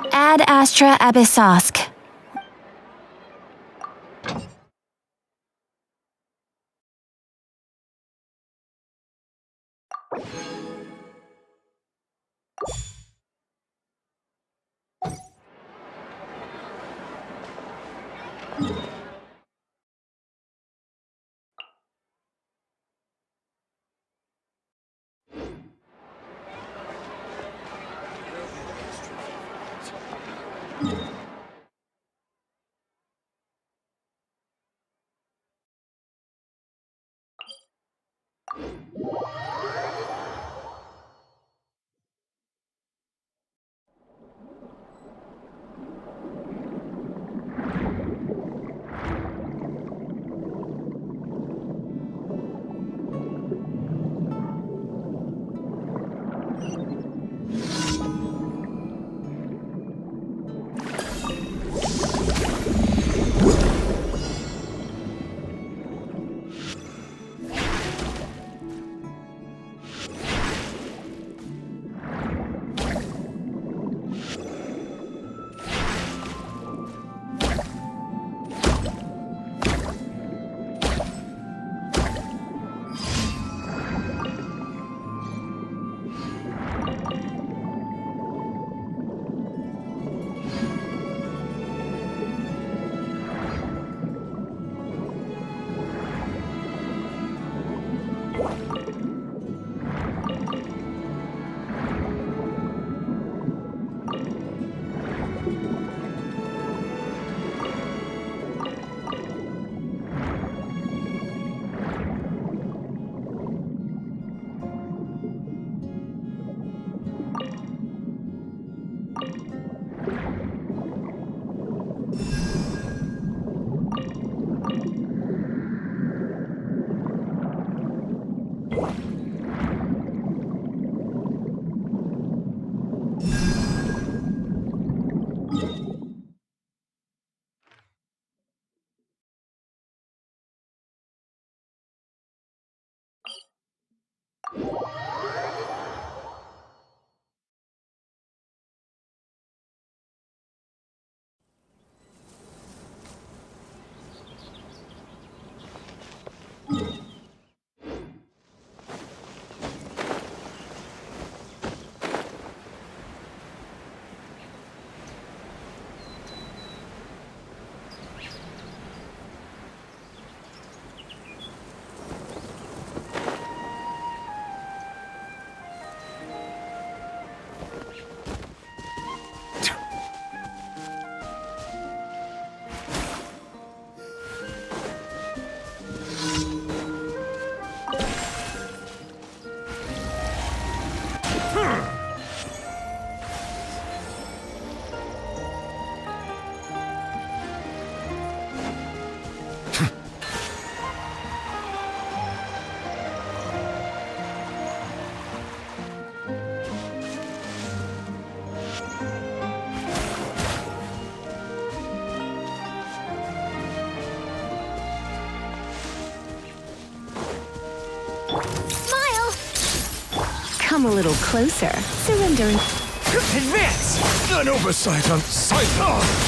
Ad Astra Abyssosk. Come a little closer, surrendering. Advance! An oversight on sight.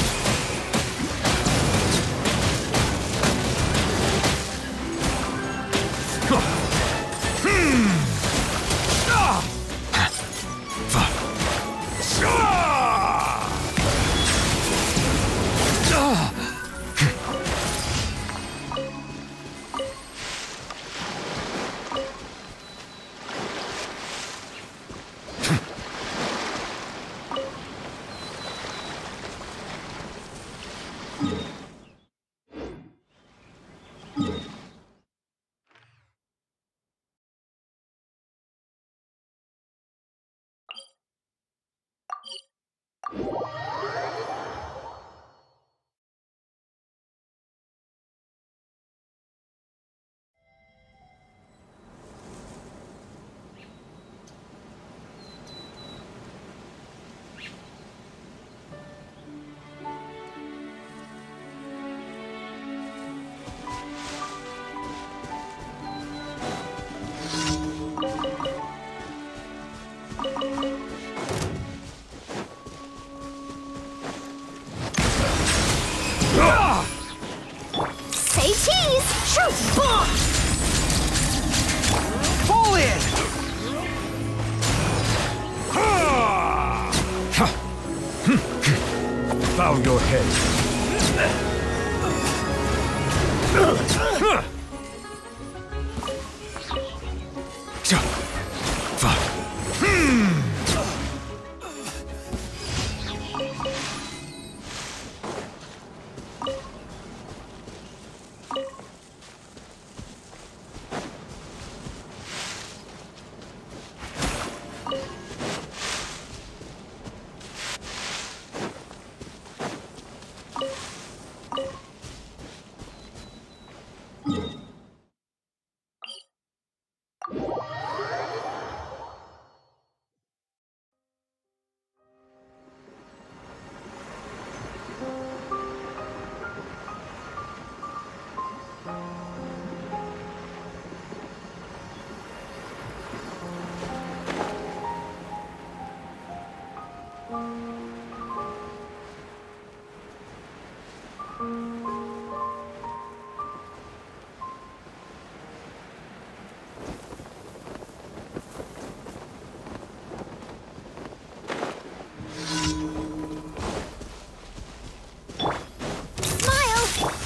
Bow your head.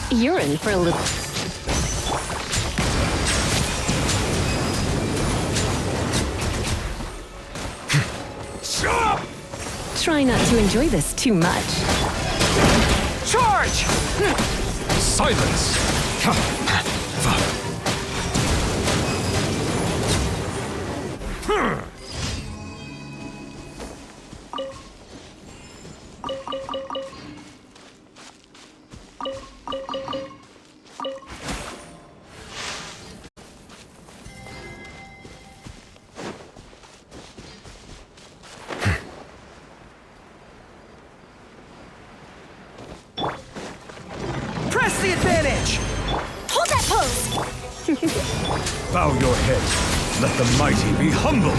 You're in for a little... Try not to enjoy this too much. Charge! Silence! Press the advantage! Hold that pose! Bow your head. Let the mighty be humbled.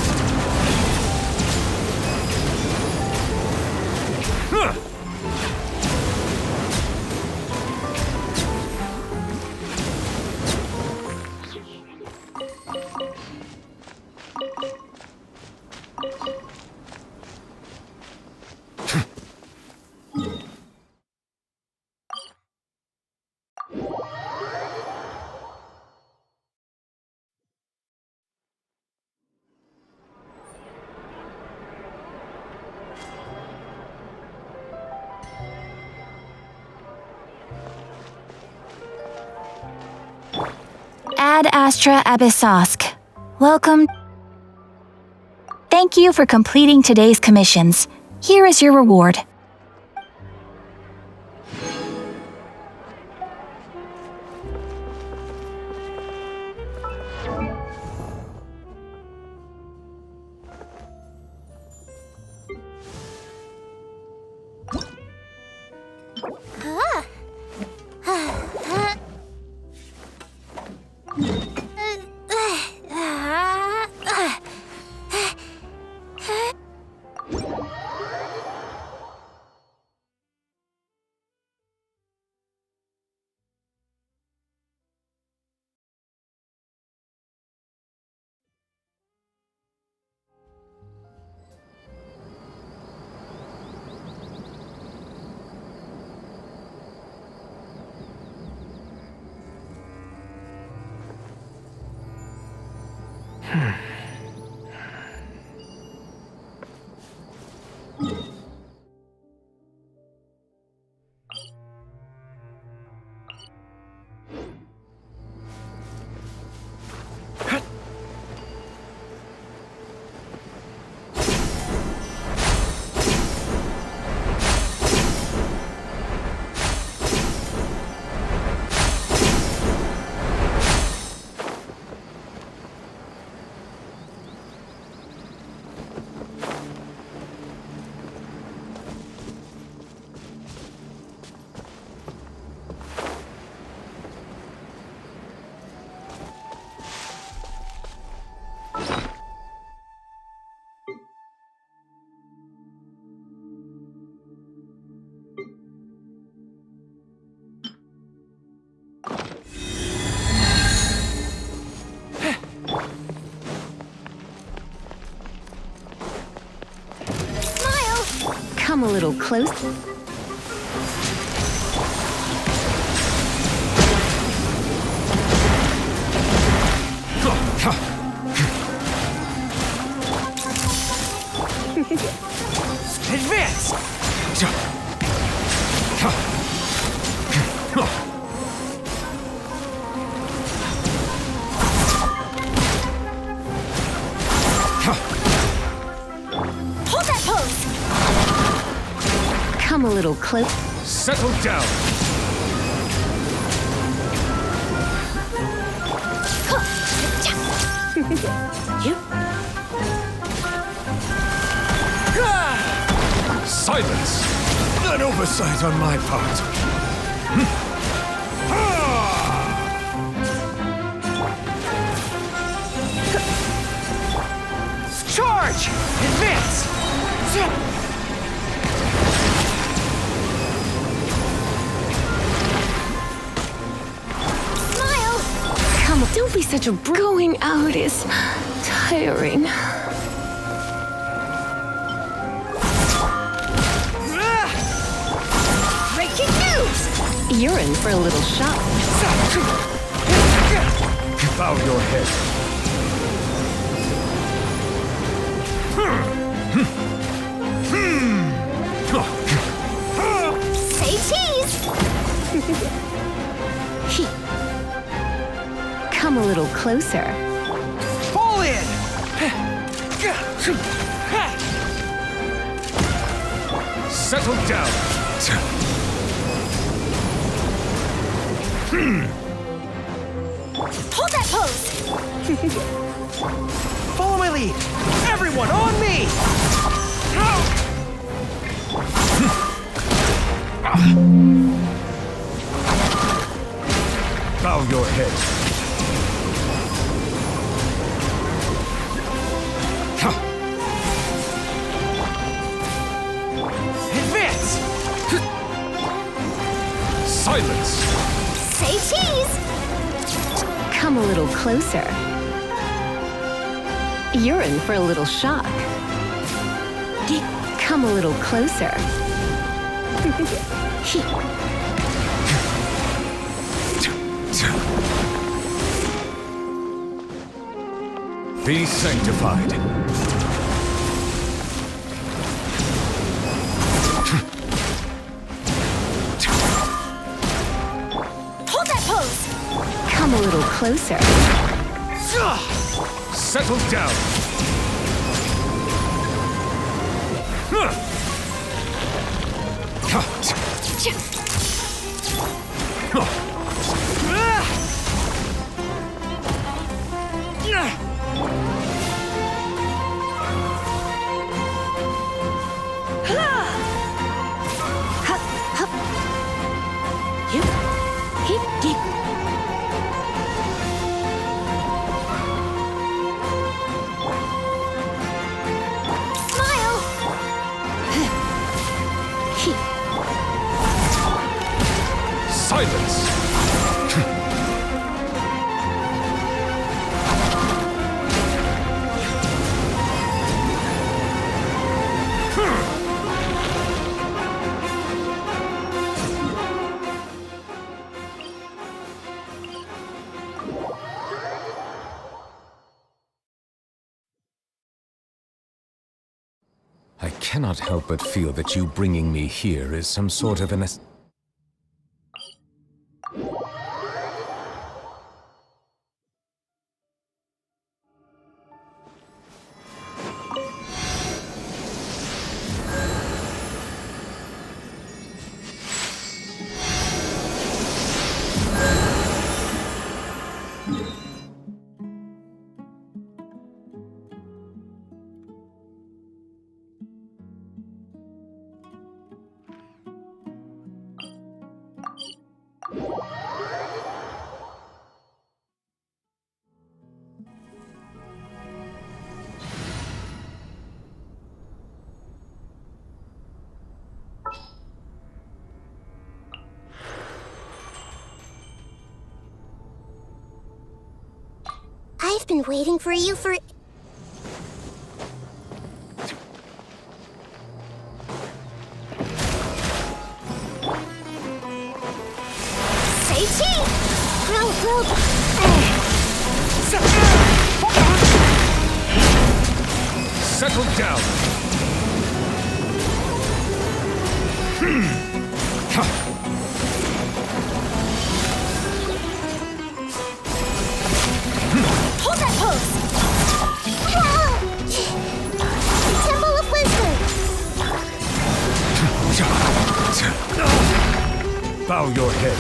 Ad Astra Abyssosk. Welcome. Thank you for completing today's commissions. Here is your reward. Come a little close. Advance! Hold that pose! Come a little close. Settle down. You? Silence! An oversight on my part. Charge! Advance! Smile! Come on, don't be such a Going out is tiring. Breaking news! You're in for a little shock. Bow your head. Say cheese! Come a little closer. Pull in! Settle down. Hold that pose! Follow my lead! Everyone on me! Bow your head. Advance! Silence! Say cheese! Come a little closer. You're in for a little shock. Come a little closer. Be sanctified. Hold that pose! Come a little closer. Settle down. Smile! Silence! I cannot help but feel that you bringing me here is some sort of an... I've been waiting for you for... Say cheese! Settle down! Hold that pose! Temple of Wisdom! Bow your head.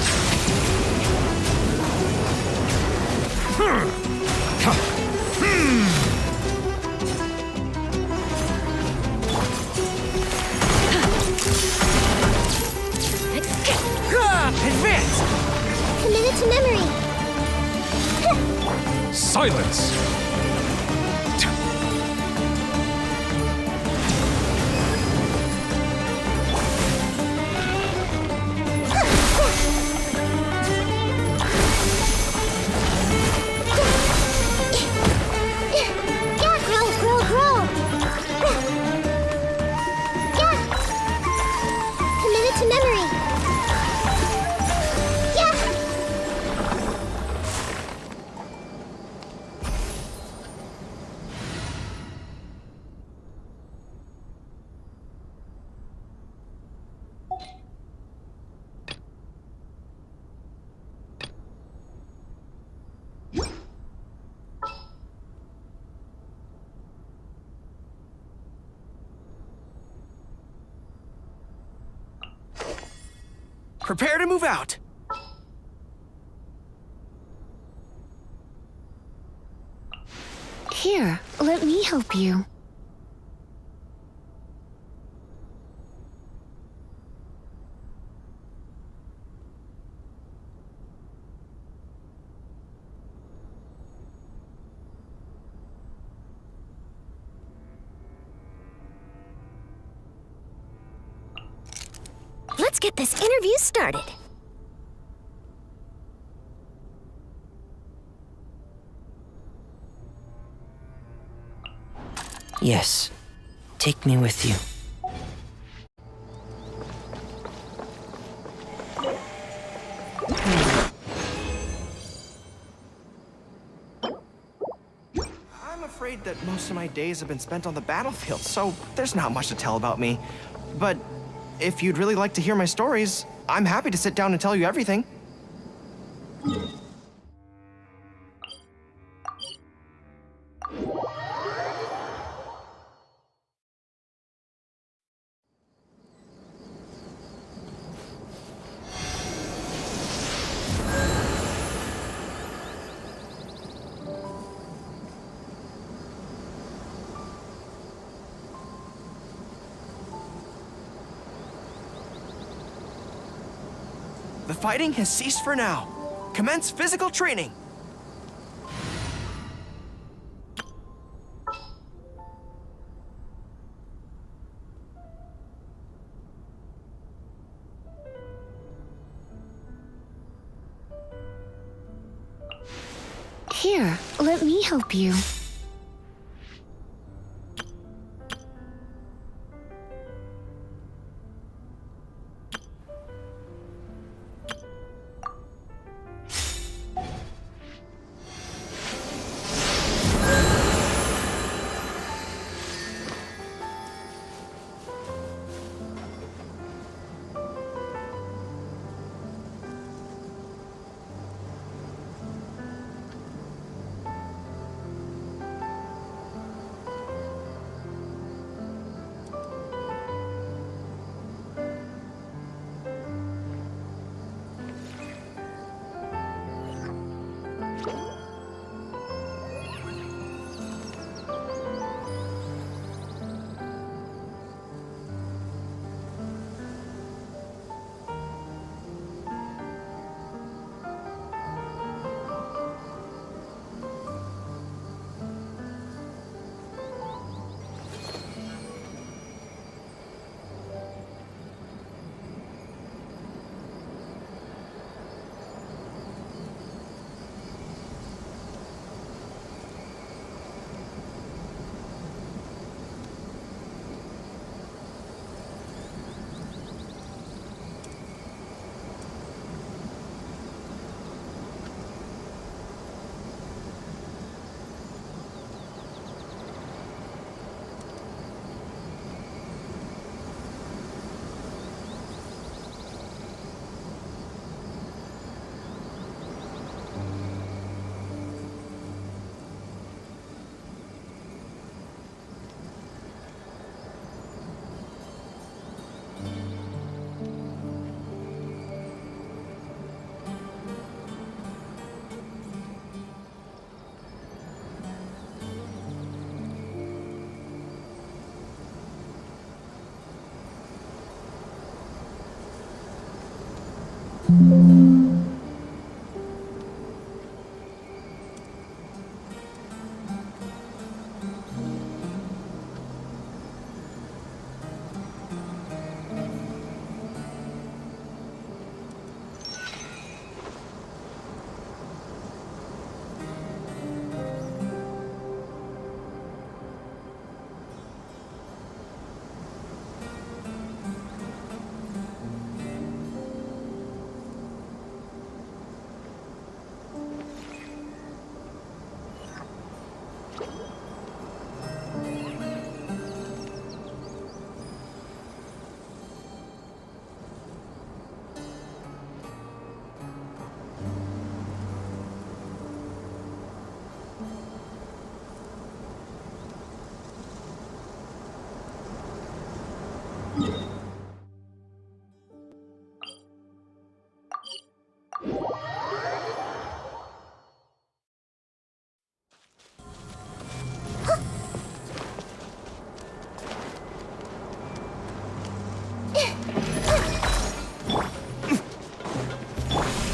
Advance! Committed to memory! Silence! Yeah, grow! Yeah! Committed to memory! Yeah! Prepare to move out! Here, let me help you. Let's get this interview started. Yes. Take me with you. I'm afraid that most of my days have been spent on the battlefield, so there's not much to tell about me. But if you'd really like to hear my stories, I'm happy to sit down and tell you everything. The fighting has ceased for now. Commence physical training. Here, let me help you.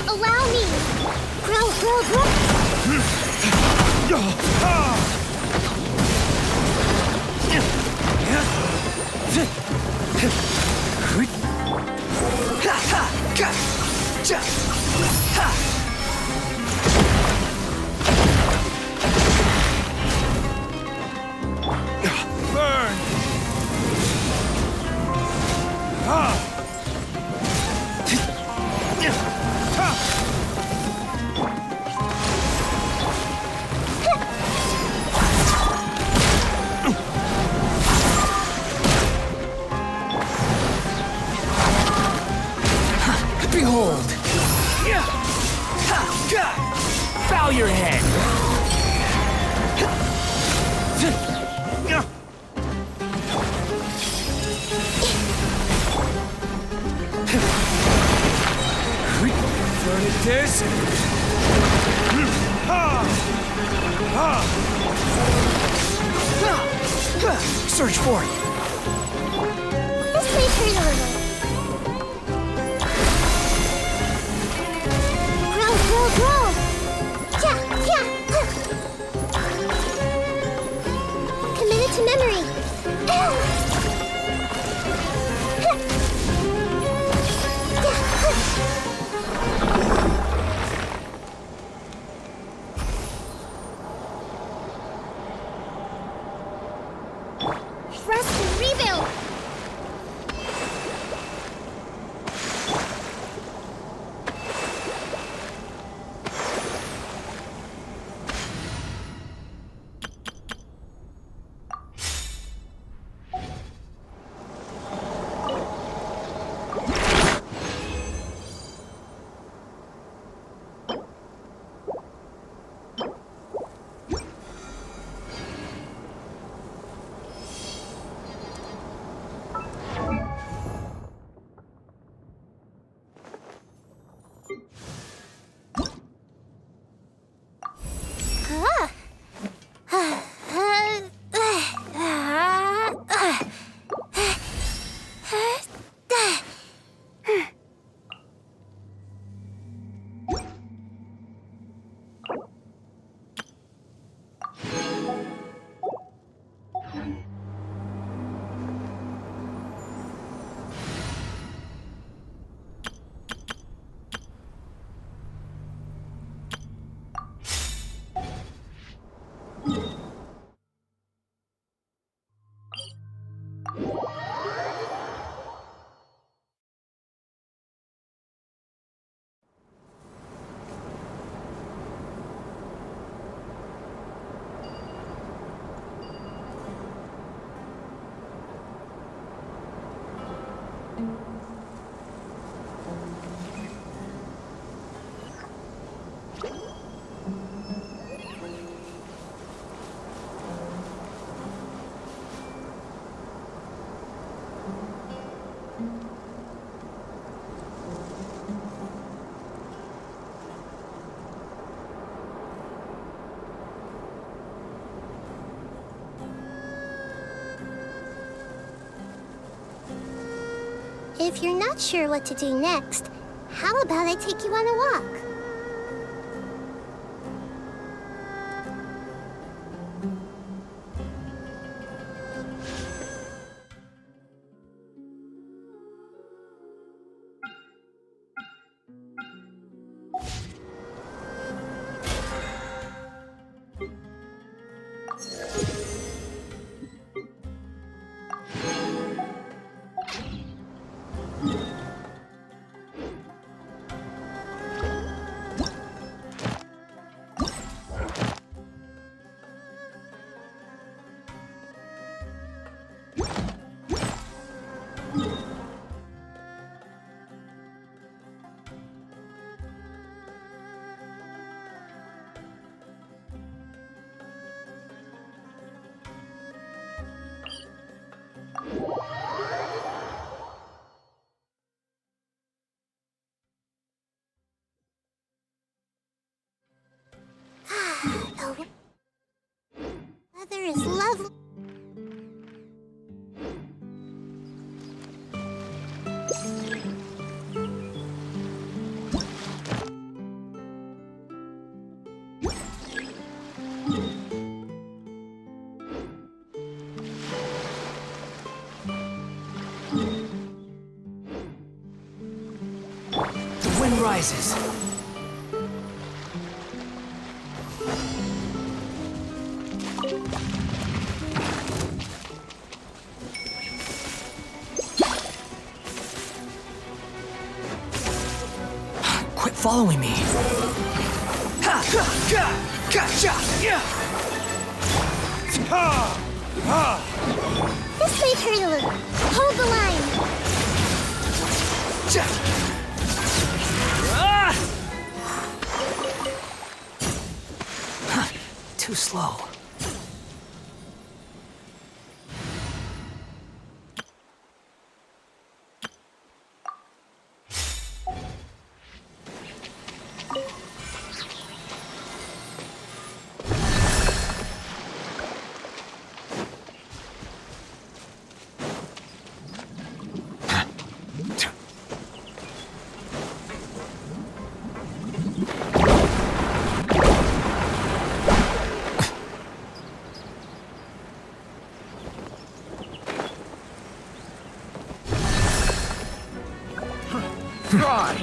Allow me! Grow, grow, grow! Burn! Behold! Bow your head! Turn it this! Search for it! This may hurt a little. Grow, grow, grow! Yeah, yeah! Committed to memory. Rest and rebuild! If you're not sure what to do next, How about I take you on a walk? The weather is lovely. The wind rises. Quit following me. Ha! Ha! Ha! Gotcha! Yeah! Ha! Ha! This may hurt a little. Hold the line. Ja! Ah! Huh, too slow. Try!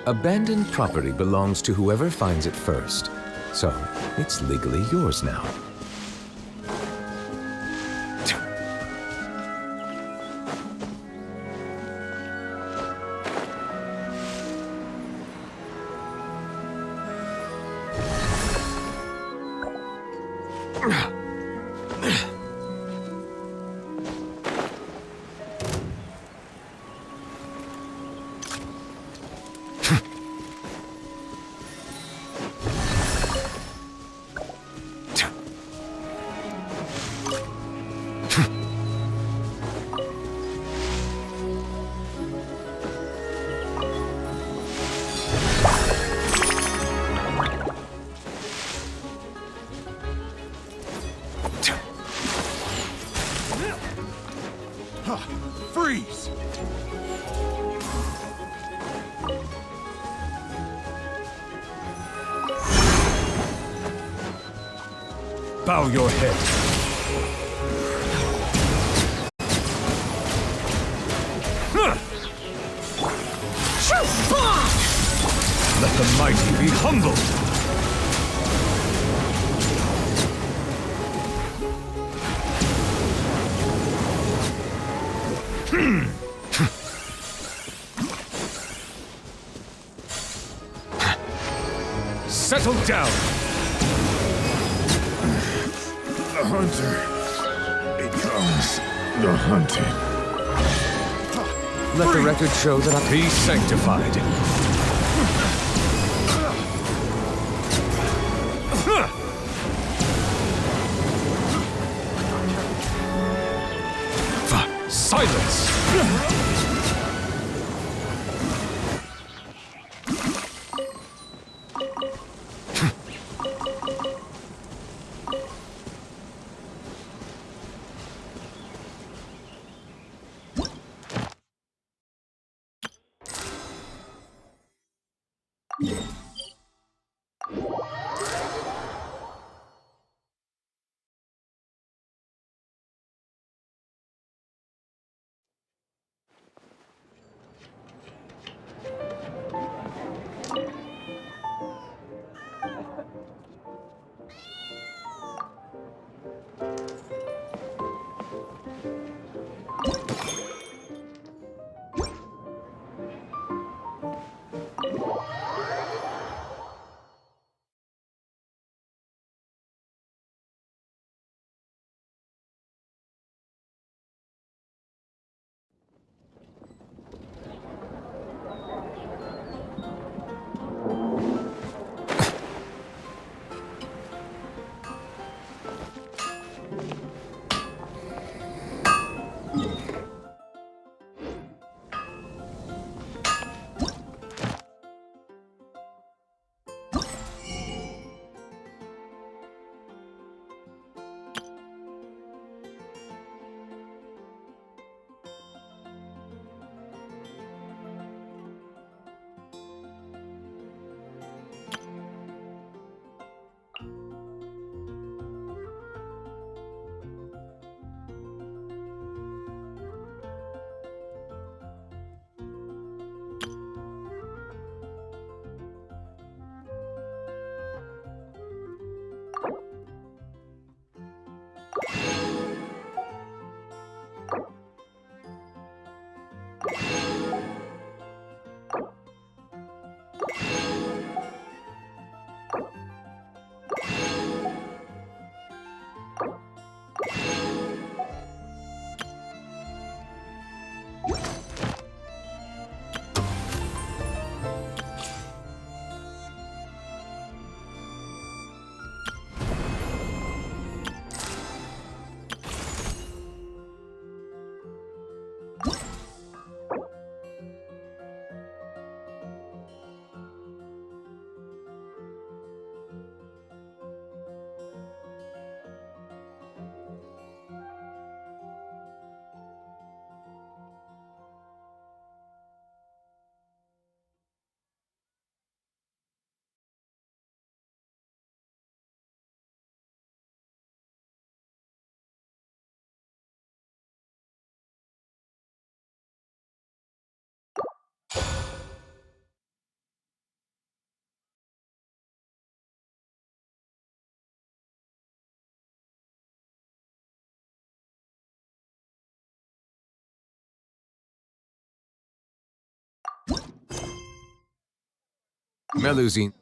Abandoned property belongs to whoever finds it first, so it's legally yours now. Freeze! Bow your head. Let the mighty be humbled. Settle down. The hunter becomes the hunted. Let the record show that I be sanctified. Silence! Melusine.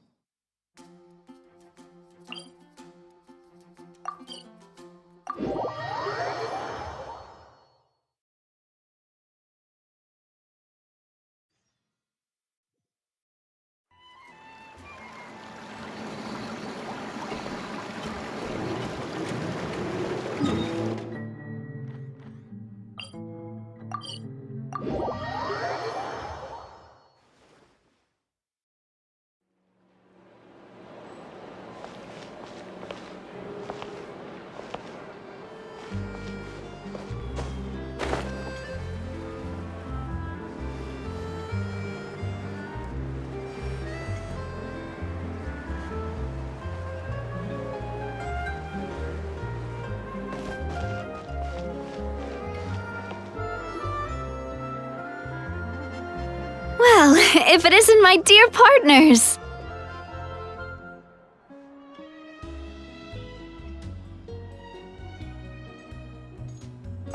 if it isn't my dear partners?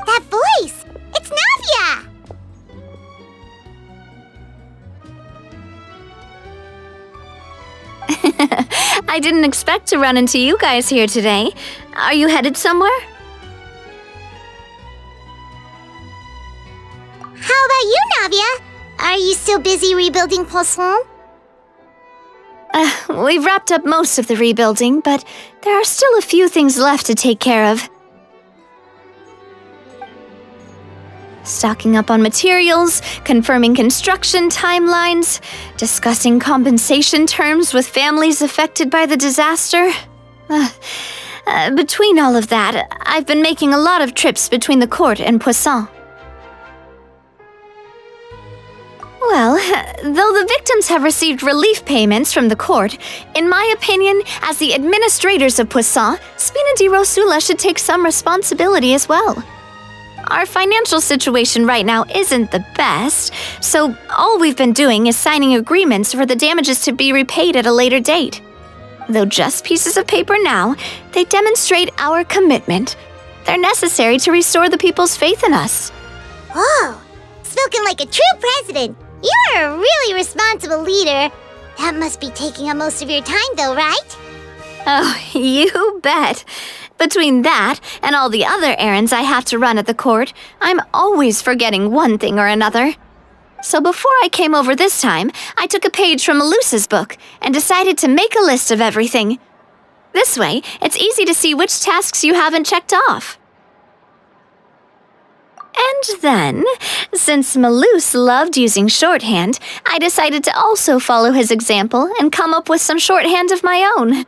That voice! It's Navia! I didn't expect to run into you guys here today. Are you headed somewhere? How about you, Navia? Are you still busy rebuilding Poisson? We've wrapped up most of the rebuilding, but there are still a few things left to take care of. Stocking up on materials, confirming construction timelines, discussing compensation terms with families affected by the disaster. Between all of that, I've been making a lot of trips between the court and Poisson. Well, though the victims have received relief payments from the court, in my opinion, as the administrators of Poisson, Spina di Rosula should take some responsibility as well. Our financial situation right now isn't the best, so all we've been doing is signing agreements for the damages to be repaid at a later date. Though just pieces of paper now, they demonstrate our commitment. They're necessary to restore the people's faith in us. Oh, spoken like a true president. You're a really responsible leader. That must be taking up most of your time, though, right? Oh, you bet. Between that and all the other errands I have to run at the court, I'm always forgetting one thing or another. So before I came over this time, I took a page from Melusa's book and decided to make a list of everything. This way, it's easy to see which tasks you haven't checked off. And then, since Melus loved using shorthand, I decided to also follow his example and come up with some shorthand of my own.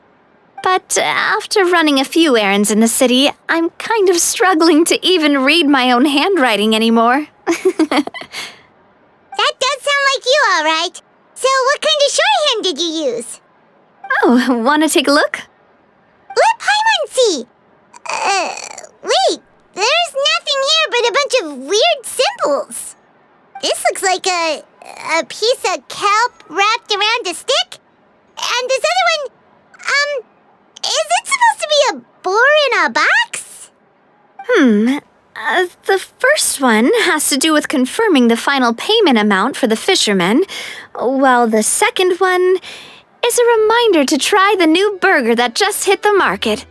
But after running a few errands in the city, I'm kind of struggling to even read my own handwriting anymore. That does sound like you, all right. So what kind of shorthand did you use? Oh, want to take a look? Let Paimon see. Wait, there's nothing here but a bunch of weird symbols. This looks like a piece of kelp wrapped around a stick. And this other one, is it supposed to be a boar in a box? The first one has to do with confirming the final payment amount for the fishermen, while the second one is a reminder to try the new burger that just hit the market.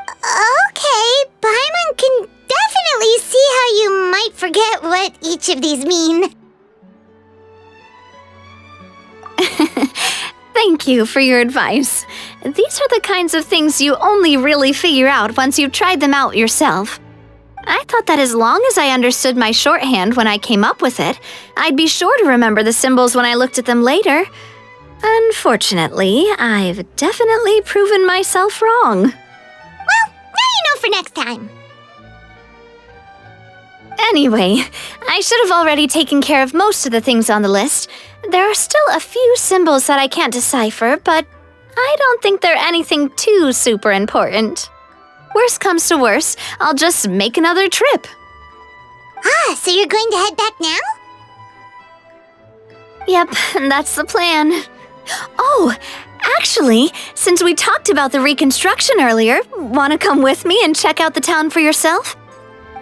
Okay, Paimon can definitely see how you might forget what each of these mean. Thank you for your advice. These are the kinds of things you only really figure out once you've tried them out yourself. I thought that as long as I understood my shorthand when I came up with it, I'd be sure to remember the symbols when I looked at them later. Unfortunately, I've definitely proven myself wrong. Well, now you know for next time. Anyway, I should have already taken care of most of the things on the list. There are still a few symbols that I can't decipher, but I don't think they're anything too super important. Worst comes to worst, I'll just make another trip. Ah, so you're going to head back now? Yep, that's the plan. Oh, actually, since we talked about the reconstruction earlier, want to come with me and check out the town for yourself?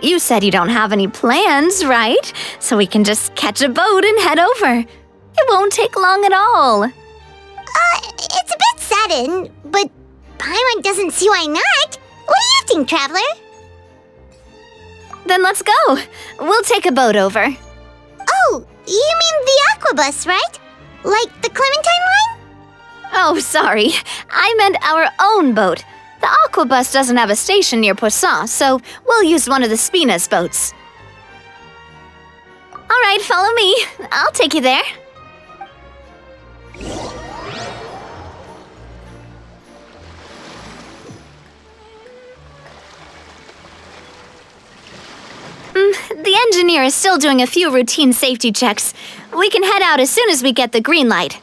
You said you don't have any plans, right? So we can just catch a boat and head over. It won't take long at all. It's a bit sudden, but Paimon doesn't see why not. What do you think, Traveler? Then let's go. We'll take a boat over. Oh, you mean the Aquabus, right? Like the Clementine line? Oh, sorry. I meant our own boat. The Aquabus doesn't have a station near Poisson, so we'll use one of the Spina's boats. All right, follow me. I'll take you there. The engineer is still doing a few routine safety checks. We can head out as soon as we get the green light.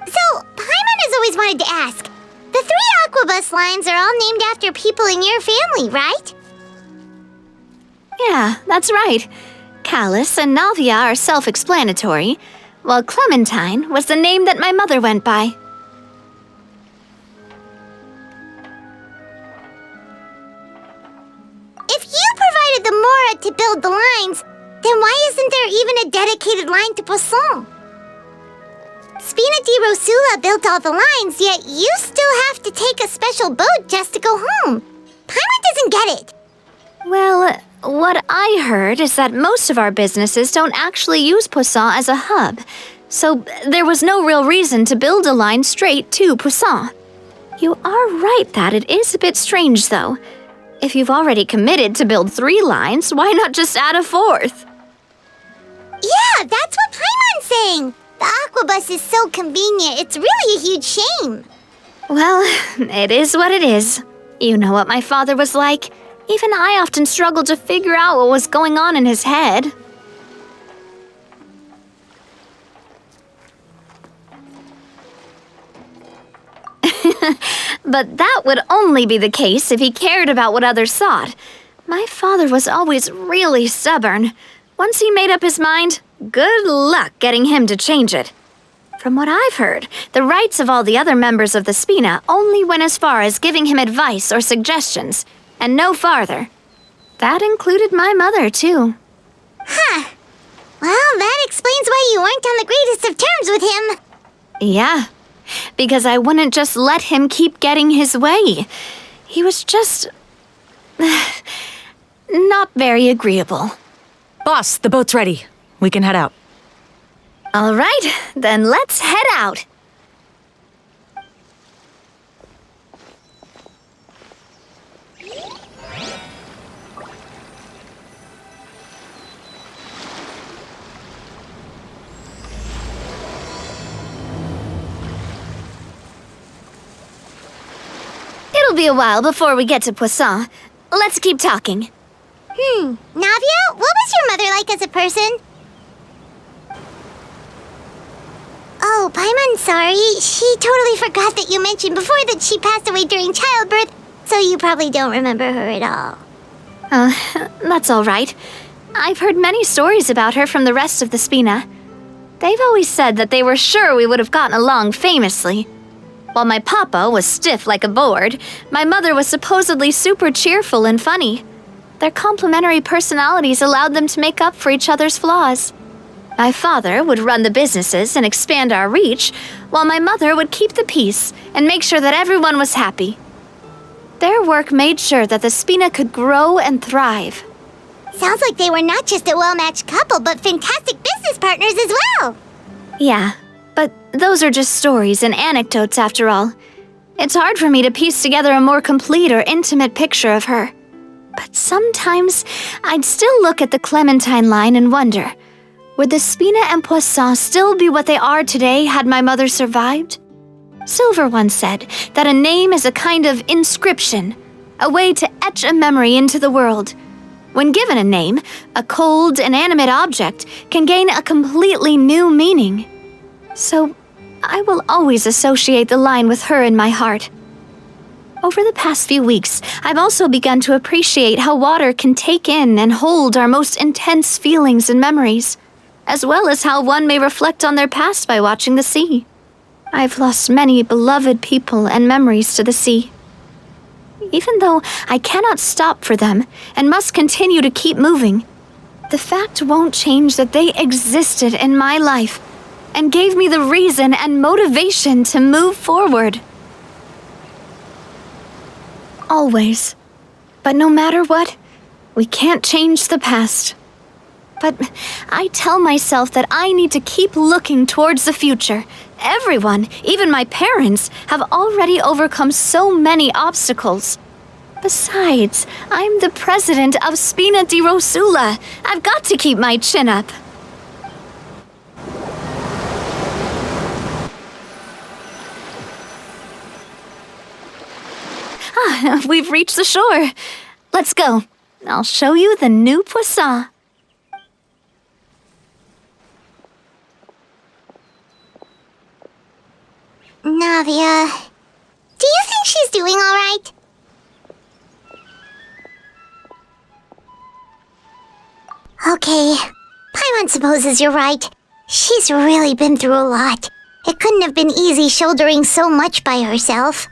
So, Paimon has always wanted to ask. The 3 Aquabus lines are all named after people in your family, right? Yeah, that's right. Callus and Navia are self-explanatory. while Clementine was the name that my mother went by. If you provided the Mora to build the lines, then why isn't there even a dedicated line to Poisson? Spina di Rosula built all the lines, yet you still have to take a special boat just to go home. Paimon doesn't get it. Well, what I heard is that most of our businesses don't actually use Poisson as a hub, so there was no real reason to build a line straight to Poisson. You are right that it is a bit strange, though. If you've already committed to build 3 lines, why not just add a 4th? Yeah, that's what Paimon's saying. The Aquabus is so convenient, it's really a huge shame. Well, it is what it is. You know what my father was like. Even I often struggled to figure out what was going on in his head. But that would only be the case if he cared about what others thought. My father was always really stubborn. Once he made up his mind, good luck getting him to change it. From what I've heard, the rights of all the other members of the Spina only went as far as giving him advice or suggestions, and no farther. That included my mother, too. Huh. Well, that explains why you weren't on the greatest of terms with him. Yeah, because I wouldn't just let him keep getting his way. He was just... not very agreeable. Boss, the boat's ready. We can head out. All right, then let's head out. It'll be a while before we get to Poisson. Let's keep talking. Navia, what was your mother like as a person? Oh, Paimon's sorry. She totally forgot that you mentioned before that she passed away during childbirth, so you probably don't remember her at all. That's all right. I've heard many stories about her from the rest of the Spina. They've always said that they were sure we would have gotten along famously. While my papa was stiff like a board, my mother was supposedly super cheerful and funny. Their complementary personalities allowed them to make up for each other's flaws. My father would run the businesses and expand our reach, while my mother would keep the peace and make sure that everyone was happy. Their work made sure that the Spina could grow and thrive. Sounds like they were not just a well-matched couple, but fantastic business partners as well. Yeah, but those are just stories and anecdotes after all. It's hard for me to piece together a more complete or intimate picture of her. But sometimes I'd still look at the Clementine line and wonder, would the Spina and Poisson still be what they are today had my mother survived? Silver once said that a name is a kind of inscription, a way to etch a memory into the world. When given a name, a cold, inanimate object can gain a completely new meaning. So, I will always associate the line with her in my heart. Over the past few weeks, I've also begun to appreciate how water can take in and hold our most intense feelings and memories, as well as how one may reflect on their past by watching the sea. I've lost many beloved people and memories to the sea. Even though I cannot stop for them and must continue to keep moving, the fact won't change that they existed in my life and gave me the reason and motivation to move forward. Always. But no matter what, we can't change the past. But I tell myself that I need to keep looking towards the future. Everyone, even my parents, have already overcome so many obstacles. Besides, I'm the president of Spina di Rosula. I've got to keep my chin up. We've reached the shore. Let's go. I'll show you the new Poisson. Navia, do you think she's doing all right? Okay, Paimon supposes you're right. She's really been through a lot. It couldn't have been easy shouldering so much by herself.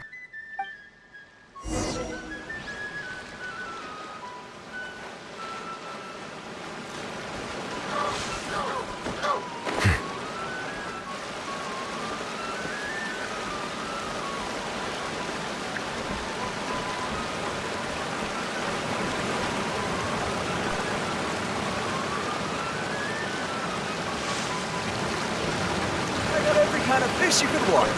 I got every kind of fish you could want.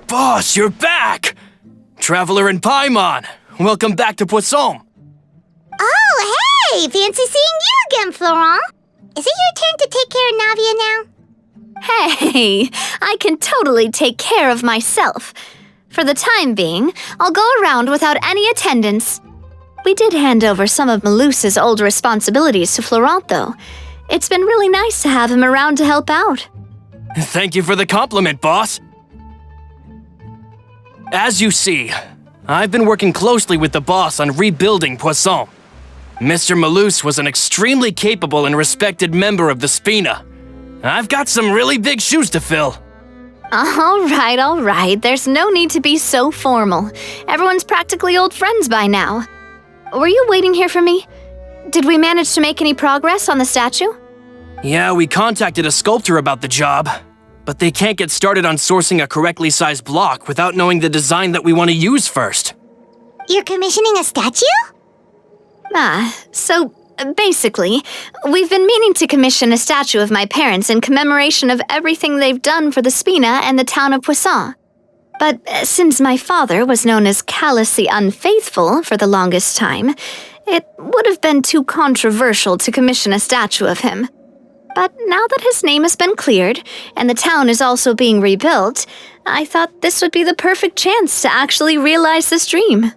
Boss, you're back! Traveler in Paimon, welcome back to Poisson. Oh, hey! Fancy seeing you again, Florent. Is it your turn to take care of Navia now? Hey, I can totally take care of myself. For the time being, I'll go around without any attendance. We did hand over some of Malus's old responsibilities to Florent, though. It's been really nice to have him around to help out. Thank you for the compliment, boss. As you see, I've been working closely with the boss on rebuilding Poisson. Mr. Malus was an extremely capable and respected member of the Spina. I've got some really big shoes to fill. All right. There's no need to be so formal. Everyone's practically old friends by now. Were you waiting here for me? Did we manage to make any progress on the statue? Yeah, we contacted a sculptor about the job, but they can't get started on sourcing a correctly sized block without knowing the design that we want to use first. You're commissioning a statue? So basically, we've been meaning to commission a statue of my parents in commemoration of everything they've done for the Spina and the town of Poisson. But since my father was known as Callus the Unfaithful for the longest time, it would have been too controversial to commission a statue of him. But now that his name has been cleared, and the town is also being rebuilt, I thought this would be the perfect chance to actually realize this dream.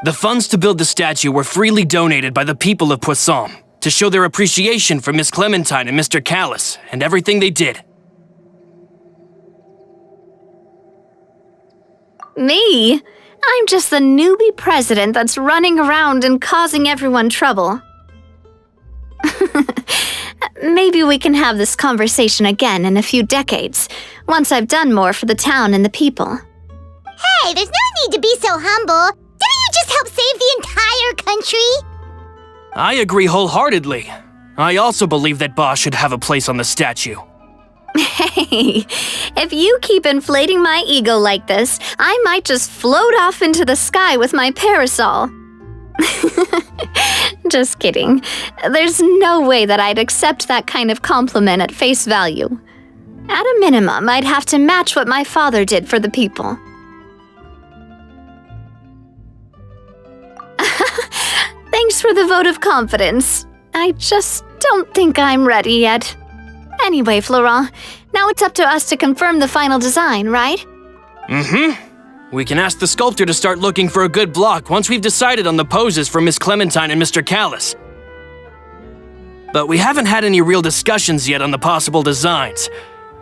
The funds to build the statue were freely donated by the people of Poisson to show their appreciation for Miss Clementine and Mr. Callus and everything they did. Me? I'm just the newbie president that's running around and causing everyone trouble. Maybe we can have this conversation again in a few decades, once I've done more for the town and the people. Hey, there's no need to be so humble. Didn't you just help save the entire country? I agree wholeheartedly. I also believe that Boss should have a place on the statue. Hey, if you keep inflating my ego like this, I might just float off into the sky with my parasol. Just kidding. There's no way that I'd accept that kind of compliment at face value. At a minimum, I'd have to match what my father did for the people. Thanks for the vote of confidence. I just don't think I'm ready yet. Anyway, Florent, now it's up to us to confirm the final design, right? We can ask the sculptor to start looking for a good block once we've decided on the poses for Miss Clementine and Mr. Callis. But we haven't had any real discussions yet on the possible designs.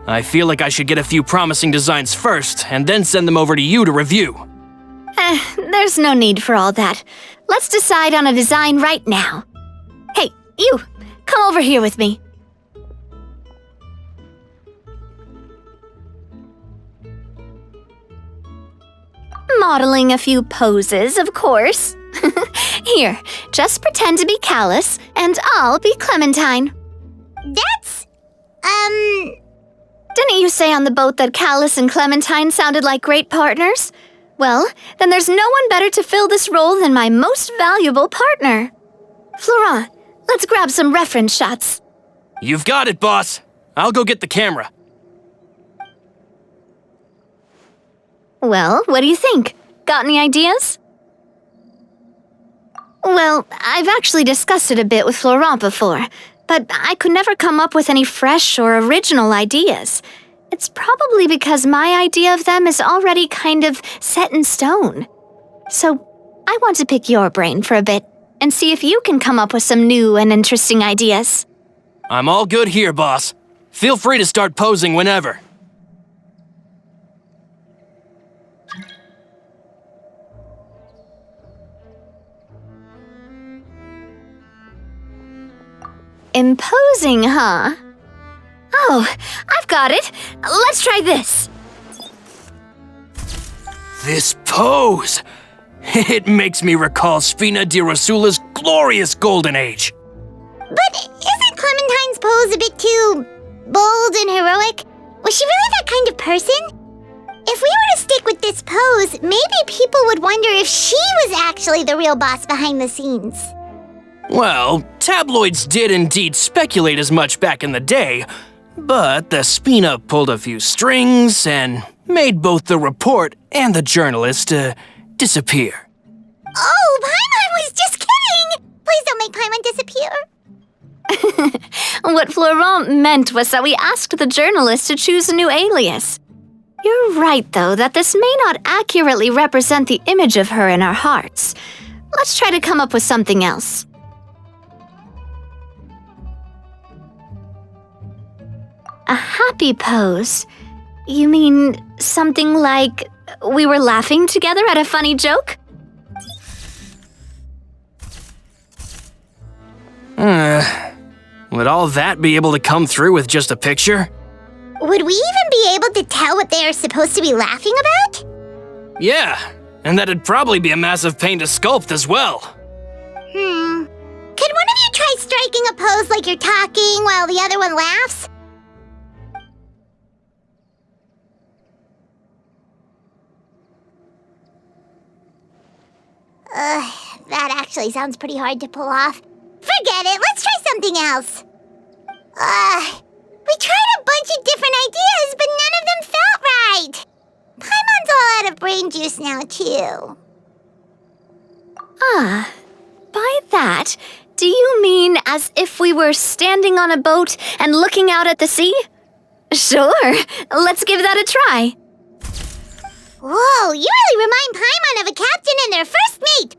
I feel like I should get a few promising designs first, and then send them over to you to review. There's no need for all that. Let's decide on a design right now. Hey, you! Come over here with me. Modeling a few poses, of course. Here, just pretend to be Callis, and I'll be Clementine. That's, Didn't you say on the boat that Callis and Clementine sounded like great partners? Well, then there's no one better to fill this role than my most valuable partner. Florent, let's grab some reference shots. You've got it, boss. I'll go get the camera. Well, what do you think? Got any ideas? Well, I've actually discussed it a bit with Florent before, but I could never come up with any fresh or original ideas. It's probably because my idea of them is already kind of set in stone. So, I want to pick your brain for a bit and see if you can come up with some new and interesting ideas. I'm all good here, boss. Feel free to start posing whenever. Imposing, huh? Oh, I've got it. Let's try this. This pose! It makes me recall Spina di Rosula's glorious golden age. but isn't Clementine's pose a bit too bold and heroic? Was she really that kind of person? If we were to stick with this pose, maybe people would wonder if she was actually the real boss behind the scenes. Well, tabloids did indeed speculate as much back in the day, but the Spina pulled a few strings and made both the report and the journalist disappear. Oh, Paimon was just kidding! Please don't make Paimon disappear. What Florent meant was that we asked the journalist to choose a new alias. You're right, though, that this may not accurately represent the image of her in our hearts. Let's try to come up with something else. A happy pose? You mean something like we were laughing together at a funny joke? Would all that be able to come through with just a picture? Would we even be able to tell what they are supposed to be laughing about? Yeah, and that'd probably be a massive pain to sculpt as well. Could one of you try striking a pose like you're talking while the other one laughs? That actually sounds pretty hard to pull off. Forget it, let's try something else. We tried a bunch of different ideas, but none of them felt right. Paimon's all out of brain juice now, too. By that, do you mean as if we were standing on a boat and looking out at the sea? Sure, let's give that a try. Whoa, you really remind Paimon of a captain in their first meet.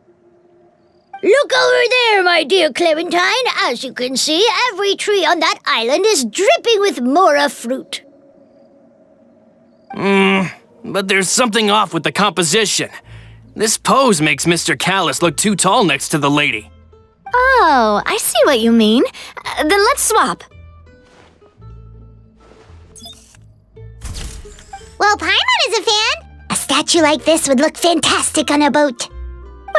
Look over there, my dear Clementine. As you can see, every tree on that island is dripping with mora fruit. But there's something off with the composition. This pose makes Mr. Callis look too tall next to the lady. Oh, I see what you mean. Then let's swap. Well, Paimon is a fan. A statue like this would look fantastic on a boat.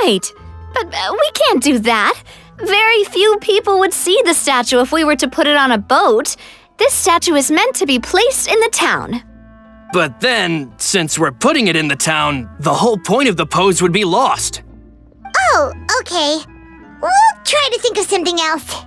Wait, but we can't do that. Very few people would see the statue if we were to put it on a boat. This statue is meant to be placed in the town. But then, since we're putting it in the town, the whole point of the pose would be lost. Oh, okay. We'll try to think of something else.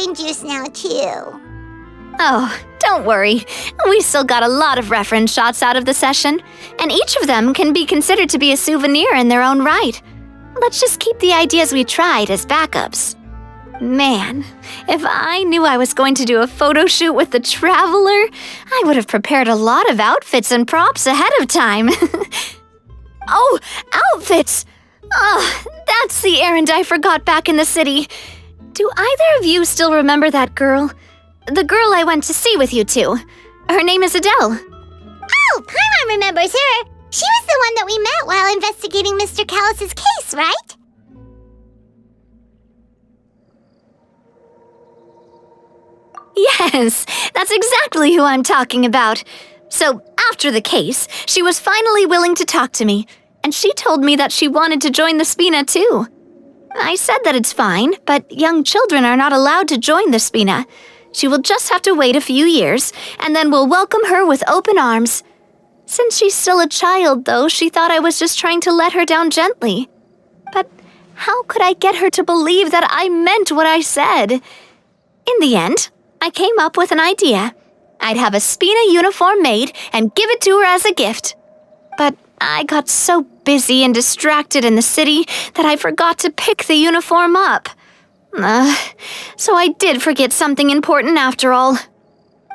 brain juice now, too. Oh, don't worry. We still got a lot of reference shots out of the session, and each of them can be considered to be a souvenir in their own right. Let's just keep the ideas we tried as backups. Man, if I knew I was going to do a photo shoot with the Traveler, I would have prepared a lot of outfits and props ahead of time. Oh, outfits! Oh, that's the errand I forgot back in the city. Do either of you still remember that girl? The girl I went to see with you two. Her name is Adele. Oh, Paimon remembers her. She was the one that we met while investigating Mr. Callus's case, right? Yes, that's exactly who I'm talking about. So, after the case, she was finally willing to talk to me, and she told me that she wanted to join the Spina too. I said that it's fine, but young children are not allowed to join the Spina. She will just have to wait a few years, and then we'll welcome her with open arms. Since she's still a child, though, she thought I was just trying to let her down gently. But how could I get her to believe that I meant what I said? In the end, I came up with an idea. I'd have a Spina uniform made and give it to her as a gift. But I got so busy and distracted in the city that I forgot to pick the uniform up. So I did forget something important after all.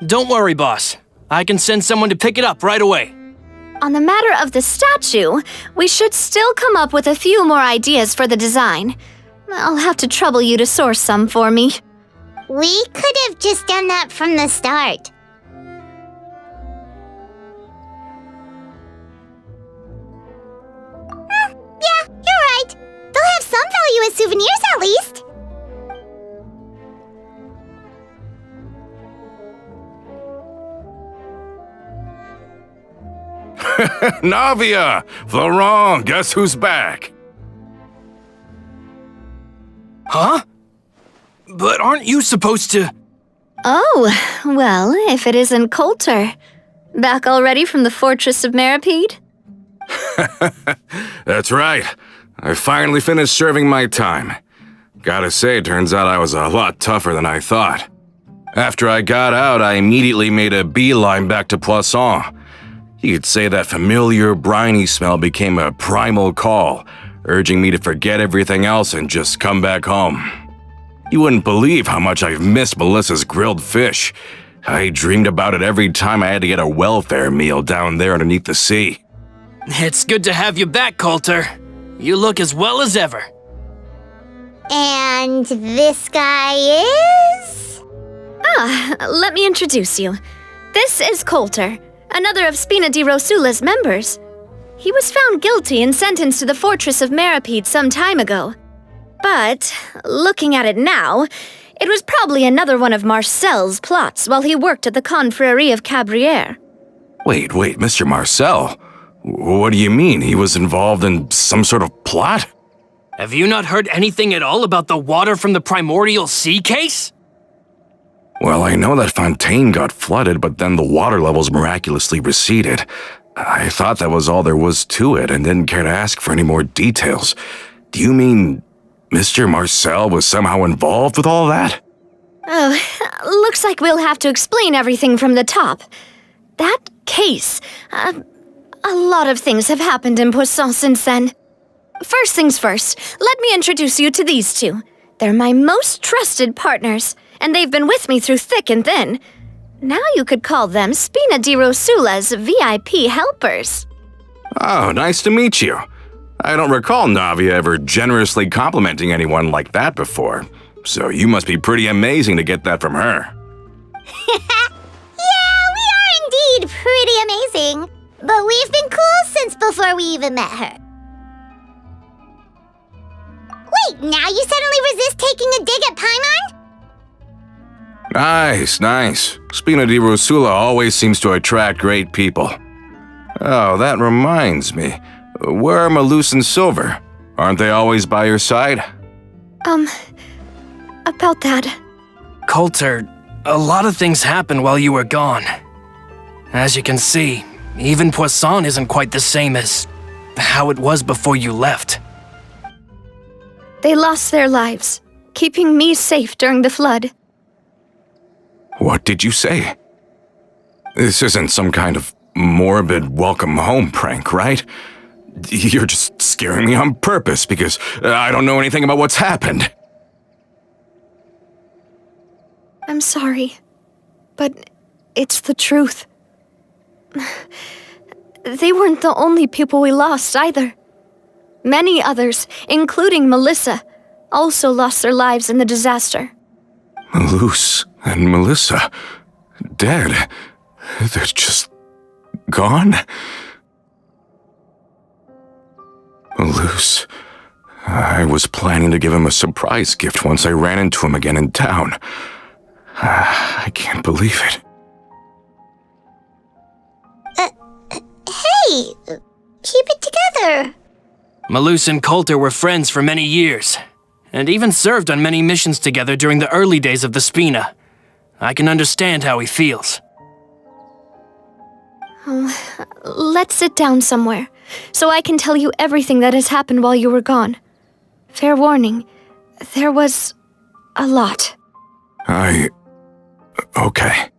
Don't worry, boss. I can send someone to pick it up right away. On the matter of the statue, we should still come up with a few more ideas for the design. I'll have to trouble you to source some for me. We could have just done that from the start. Yeah, you're right. They'll have some value as souvenirs at least. Navia! Florent, guess who's back? Huh? But aren't you supposed to... Oh, well, if it isn't Coulter. Back already from the Fortress of Meripede? That's right. I finally finished serving my time. Gotta say, turns out I was a lot tougher than I thought. After I got out, I immediately made a beeline back to Poisson. You could say that familiar, briny smell became a primal call, urging me to forget everything else and just come back home. You wouldn't believe how much I've missed Melissa's grilled fish. I dreamed about it every time I had to get a welfare meal down there underneath the sea. It's good to have you back, Coulter. You look as well as ever. And this guy is? Let me introduce you. This is Coulter, another of Spina di Rosula's members. He was found guilty and sentenced to the Fortress of Meripede some time ago. But, looking at it now, it was probably another one of Marcel's plots while he worked at the Confrérie of Cabrières. Wait, Mr. Marcel? What do you mean? He was involved in some sort of plot? Have you not heard anything at all about the water from the primordial sea case? Well, I know that Fontaine got flooded, but then the water levels miraculously receded. I thought that was all there was to it and didn't care to ask for any more details. Do you mean Mr. Marcel was somehow involved with all that? Oh, looks like we'll have to explain everything from the top. That case, a lot of things have happened in Poisson since then. First things first, let me introduce you to these two. They're my most trusted partners, and they've been with me through thick and thin. Now you could call them Spina di Rosula's VIP helpers. Oh, nice to meet you. I don't recall Navia ever generously complimenting anyone like that before, so you must be pretty amazing to get that from her. Yeah, we are indeed pretty amazing. But we've been cool since before we even met her. Wait, now you suddenly resist taking a dig at Paimon? Nice. Spina di Rosula always seems to attract great people. Oh, that reminds me. Where are Malus and Silver? Aren't they always by your side? About that. Coulter, a lot of things happened while you were gone. As you can see, even Poisson isn't quite the same as how it was before you left. They lost their lives, keeping me safe during the flood. What did you say? This isn't some kind of morbid welcome home prank, right? You're just scaring me on purpose because I don't know anything about what's happened. I'm sorry, but it's the truth. They weren't the only people we lost either. Many others, including Melissa, also lost their lives in the disaster. Malus and Melissa, dead. They're just gone? Malus, I was planning to give him a surprise gift once I ran into him again in town. I can't believe it. Hey, keep it together. Malus and Coulter were friends for many years, and even served on many missions together during the early days of the Spina. I can understand how he feels. Let's sit down somewhere, so I can tell you everything that has happened while you were gone. Fair warning, there was a lot. Okay.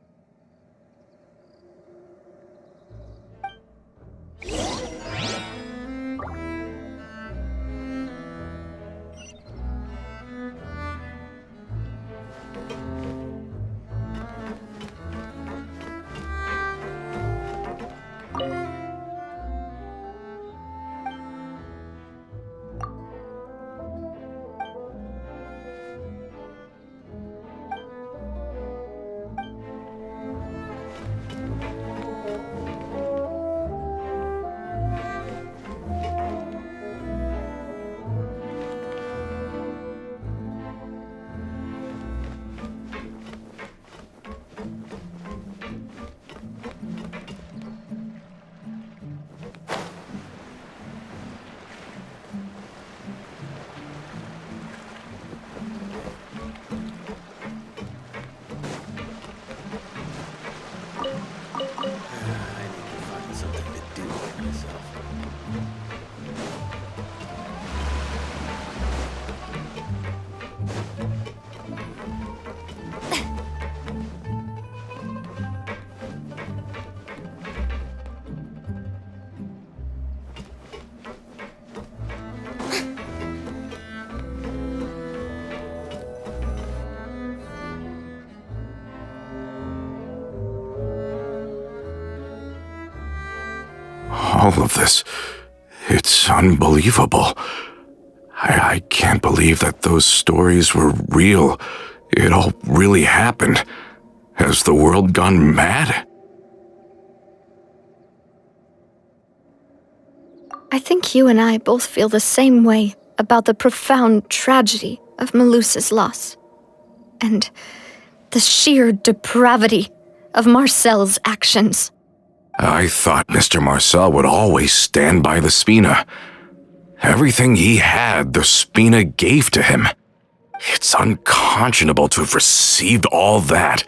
All of this, it's unbelievable. I can't believe that those stories were real. It all really happened. Has the world gone mad? I think you and I both feel the same way about the profound tragedy of Melusa's loss. And the sheer depravity of Marcel's actions. I thought Mr. Marcel would always stand by the Spina. Everything he had, the Spina gave to him. It's unconscionable to have received all that,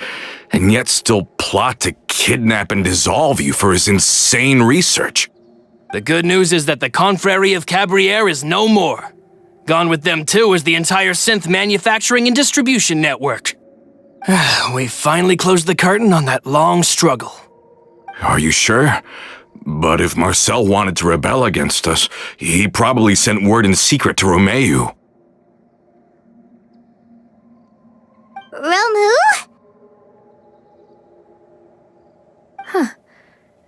and yet still plot to kidnap and dissolve you for his insane research. The good news is that the Confrérie of Cabriere is no more. Gone with them too is the entire synth manufacturing and distribution network. We finally closed the curtain on that long struggle. Are you sure? But if Marcel wanted to rebel against us, he probably sent word in secret to Romeu. Romeu?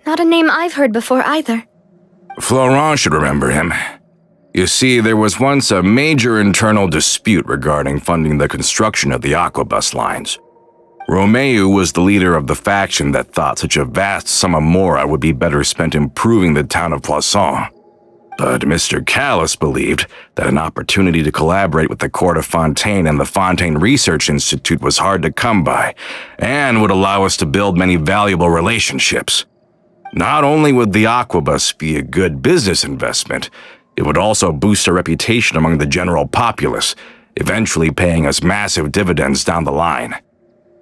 Not a name I've heard before either. Florent should remember him. You see, there was once a major internal dispute regarding funding the construction of the Aquabus lines. Romeu was the leader of the faction that thought such a vast sum of mora would be better spent improving the town of Poisson. But Mr. Callis believed that an opportunity to collaborate with the Court of Fontaine and the Fontaine Research Institute was hard to come by, and would allow us to build many valuable relationships. Not only would the Aquabus be a good business investment, it would also boost our reputation among the general populace, eventually paying us massive dividends down the line.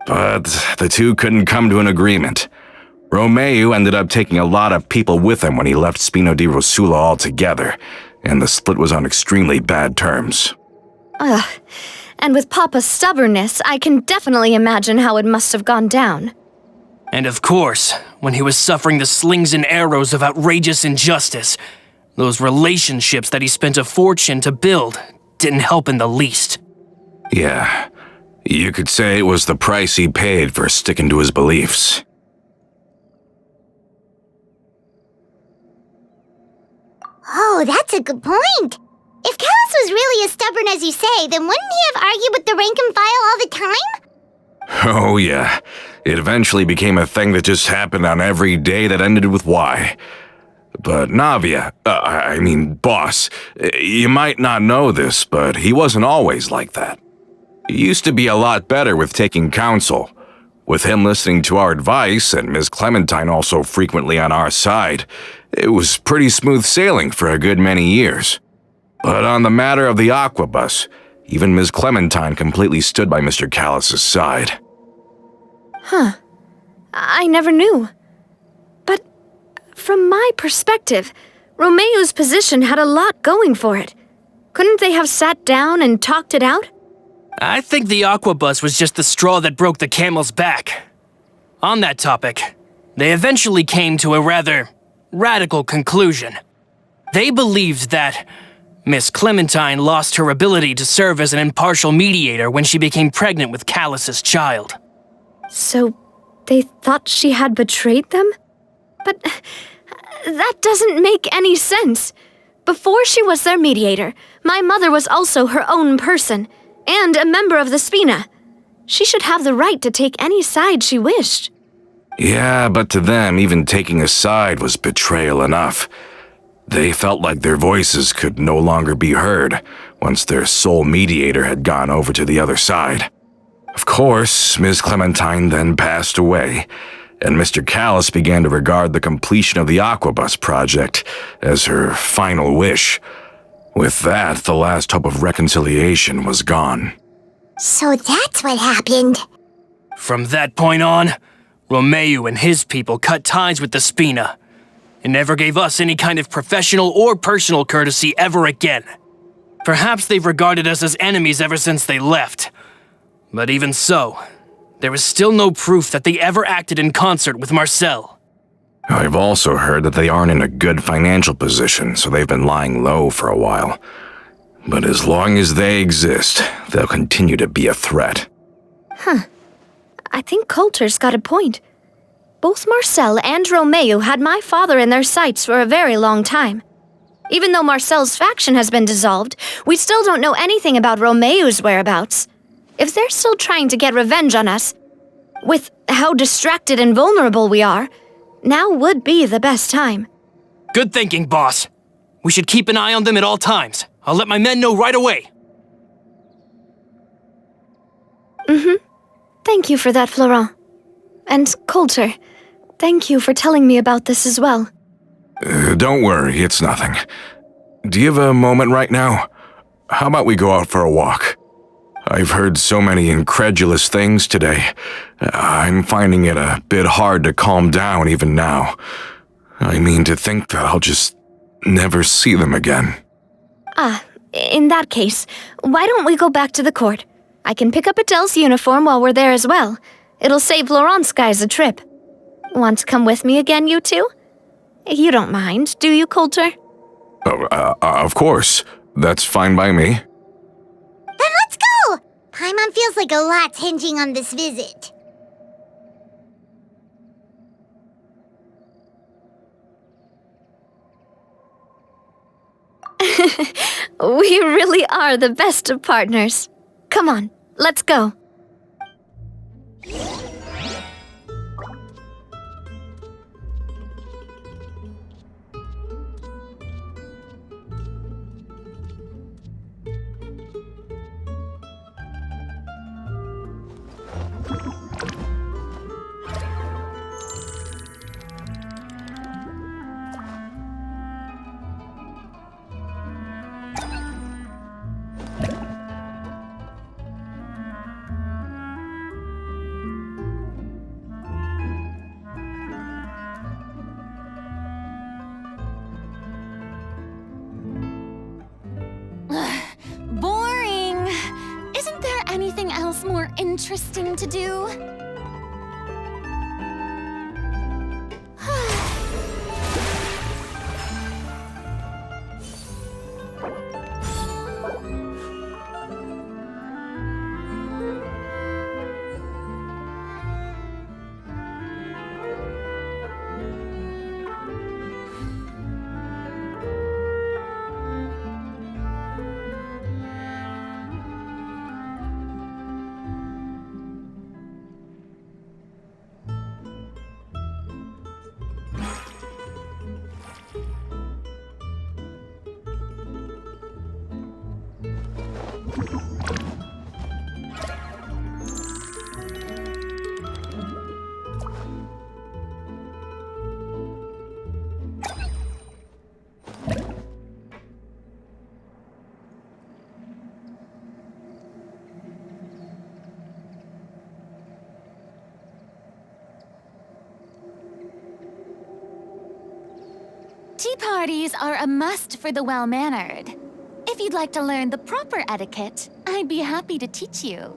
But the two couldn't come to an agreement. Romeu ended up taking a lot of people with him when he left Spina di Rosula altogether, and the split was on extremely bad terms. And with Papa's stubbornness, I can definitely imagine how it must have gone down. And of course, when he was suffering the slings and arrows of outrageous injustice, those relationships that he spent a fortune to build didn't help in the least. Yeah, you could say it was the price he paid for sticking to his beliefs. Oh, that's a good point. If Callus was really as stubborn as you say, then wouldn't he have argued with the rank and file all the time? Oh yeah, it eventually became a thing that just happened on every day that ended with Y. But Navia, boss, you might not know this, but he wasn't always like that. He used to be a lot better with taking counsel. With him listening to our advice and Ms. Clementine also frequently on our side, it was pretty smooth sailing for a good many years. But on the matter of the Aquabus, even Ms. Clementine completely stood by Mr. Callus's side. Huh. I never knew. But from my perspective, Romeo's position had a lot going for it. Couldn't they have sat down and talked it out? I think the Aquabus was just the straw that broke the camel's back. On that topic, they eventually came to a rather radical conclusion. They believed that Miss Clementine lost her ability to serve as an impartial mediator when she became pregnant with Callus's child. So, they thought she had betrayed them? But that doesn't make any sense. Before she was their mediator, my mother was also her own person, and a member of the Spina. She should have the right to take any side she wished. Yeah, but to them, even taking a side was betrayal enough. They felt like their voices could no longer be heard once their sole mediator had gone over to the other side. Of course, Ms. Clementine then passed away, and Mr. Callus began to regard the completion of the Aquabus project as her final wish. With that, the last hope of reconciliation was gone. So that's what happened. From that point on, Romeo and his people cut ties with the Spina, and never gave us any kind of professional or personal courtesy ever again. Perhaps they've regarded us as enemies ever since they left. But even so, there is still no proof that they ever acted in concert with Marcel. I've also heard that they aren't in a good financial position, so they've been lying low for a while. But as long as they exist, they'll continue to be a threat. I think Coulter's got a point. Both Marcel and Romeo had my father in their sights for a very long time. Even though Marcel's faction has been dissolved, we still don't know anything about Romeo's whereabouts. If they're still trying to get revenge on us, with how distracted and vulnerable we are, now would be the best time. Good thinking, boss. We should keep an eye on them at all times. I'll let my men know right away. Thank you for that, Florent. And Coulter, thank you for telling me about this as well. Don't worry, it's nothing. Do you have a moment right now? How about we go out for a walk? I've heard so many incredulous things today. I'm finding it a bit hard to calm down even now. I mean, to think that I'll just never see them again. In that case, why don't we go back to the court? I can pick up Adele's uniform while we're there as well. It'll save Laurent's guys a trip. Want to come with me again, you two? You don't mind, do you, Coulter? Of course. That's fine by me. Then let's go! Paimon feels like a lot's hinging on this visit. We really are the best of partners. Come on, let's go. else more interesting to do? Tea parties are a must for the well-mannered. If you'd like to learn the proper etiquette, I'd be happy to teach you.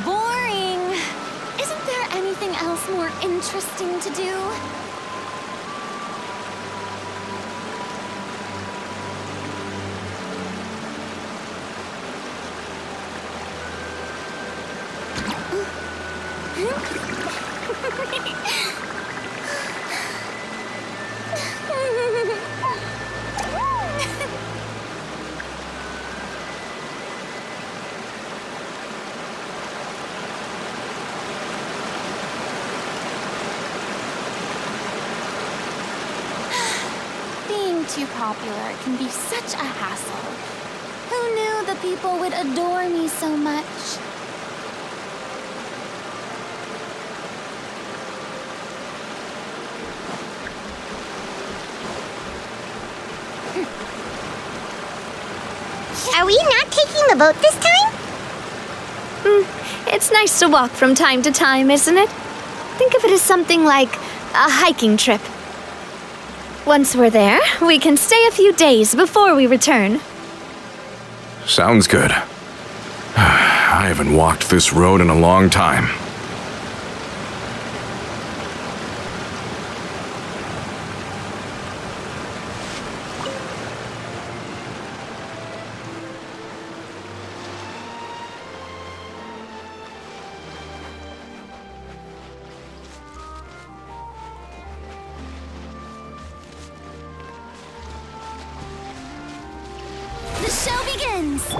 Boring! Isn't there anything else more interesting to do? Too popular can be such a hassle. Who knew the people would adore me so much? Are we not taking the boat this time? It's nice to walk from time to time, isn't it? Think of it as something like a hiking trip. Once we're there, we can stay a few days before we return. Sounds good. I haven't walked this road in a long time. The show begins!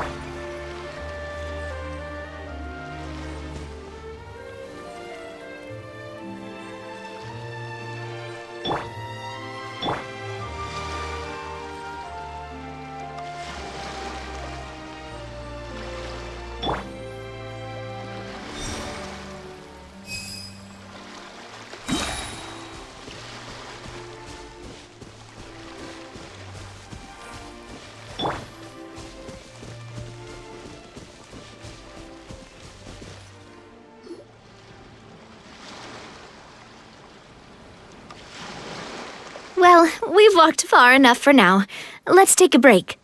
Well, we've walked far enough for now. Let's take a break.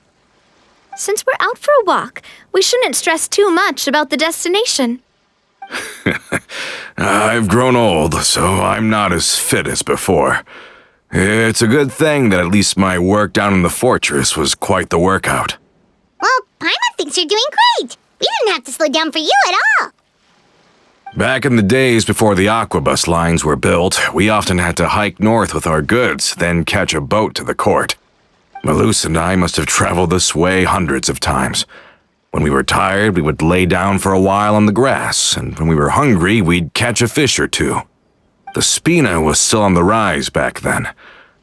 Since we're out for a walk, we shouldn't stress too much about the destination. I've grown old, so I'm not as fit as before. It's a good thing that at least my work down in the fortress was quite the workout. Well, Paimon thinks you're doing great. We didn't have to slow down for you at all. Back in the days before the aquabus lines were built, we often had to hike north with our goods, then catch a boat to the court. Malus and I must have traveled this way hundreds of times. When we were tired, we would lay down for a while on the grass, and when we were hungry, we'd catch a fish or two. The Spina was still on the rise back then.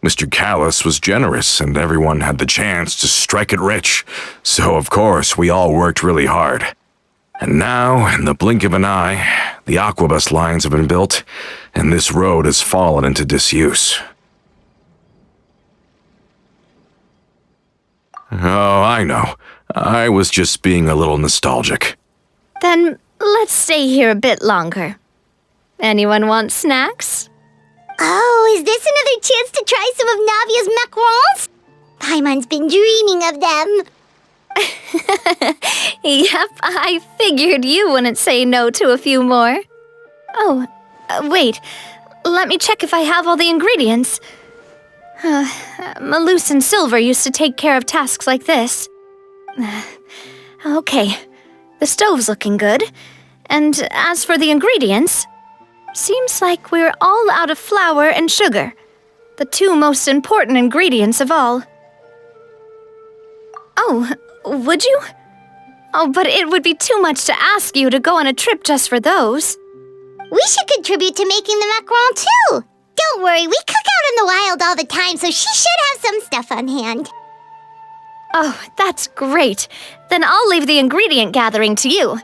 Mr. Callus was generous, and everyone had the chance to strike it rich, so of course we all worked really hard. And now, in the blink of an eye, the aquabus lines have been built, and this road has fallen into disuse. Oh, I know. I was just being a little nostalgic. Then let's stay here a bit longer. Anyone want snacks? Oh, is this another chance to try some of Navia's macarons? Paimon's been dreaming of them. Yep, I figured you wouldn't say no to a few more. Oh, wait. Let me check if I have all the ingredients. Malus and Silver used to take care of tasks like this. Okay, the stove's looking good. And as for the ingredients, seems like we're all out of flour and sugar, the two most important ingredients of all. Oh, would you? Oh, but it would be too much to ask you to go on a trip just for those. We should contribute to making the macaron too. Don't worry, we cook out in the wild all the time, so she should have some stuff on hand. Oh, that's great. Then I'll leave the ingredient gathering to you.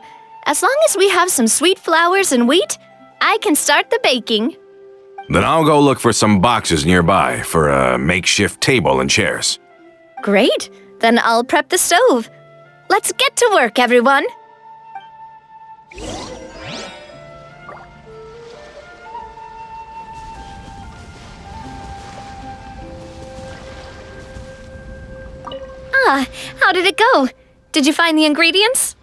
As long as we have some sweet flours and wheat, I can start the baking. Then I'll go look for some boxes nearby for a makeshift table and chairs. Great. Then I'll prep the stove. Let's get to work, everyone. How did it go? Did you find the ingredients?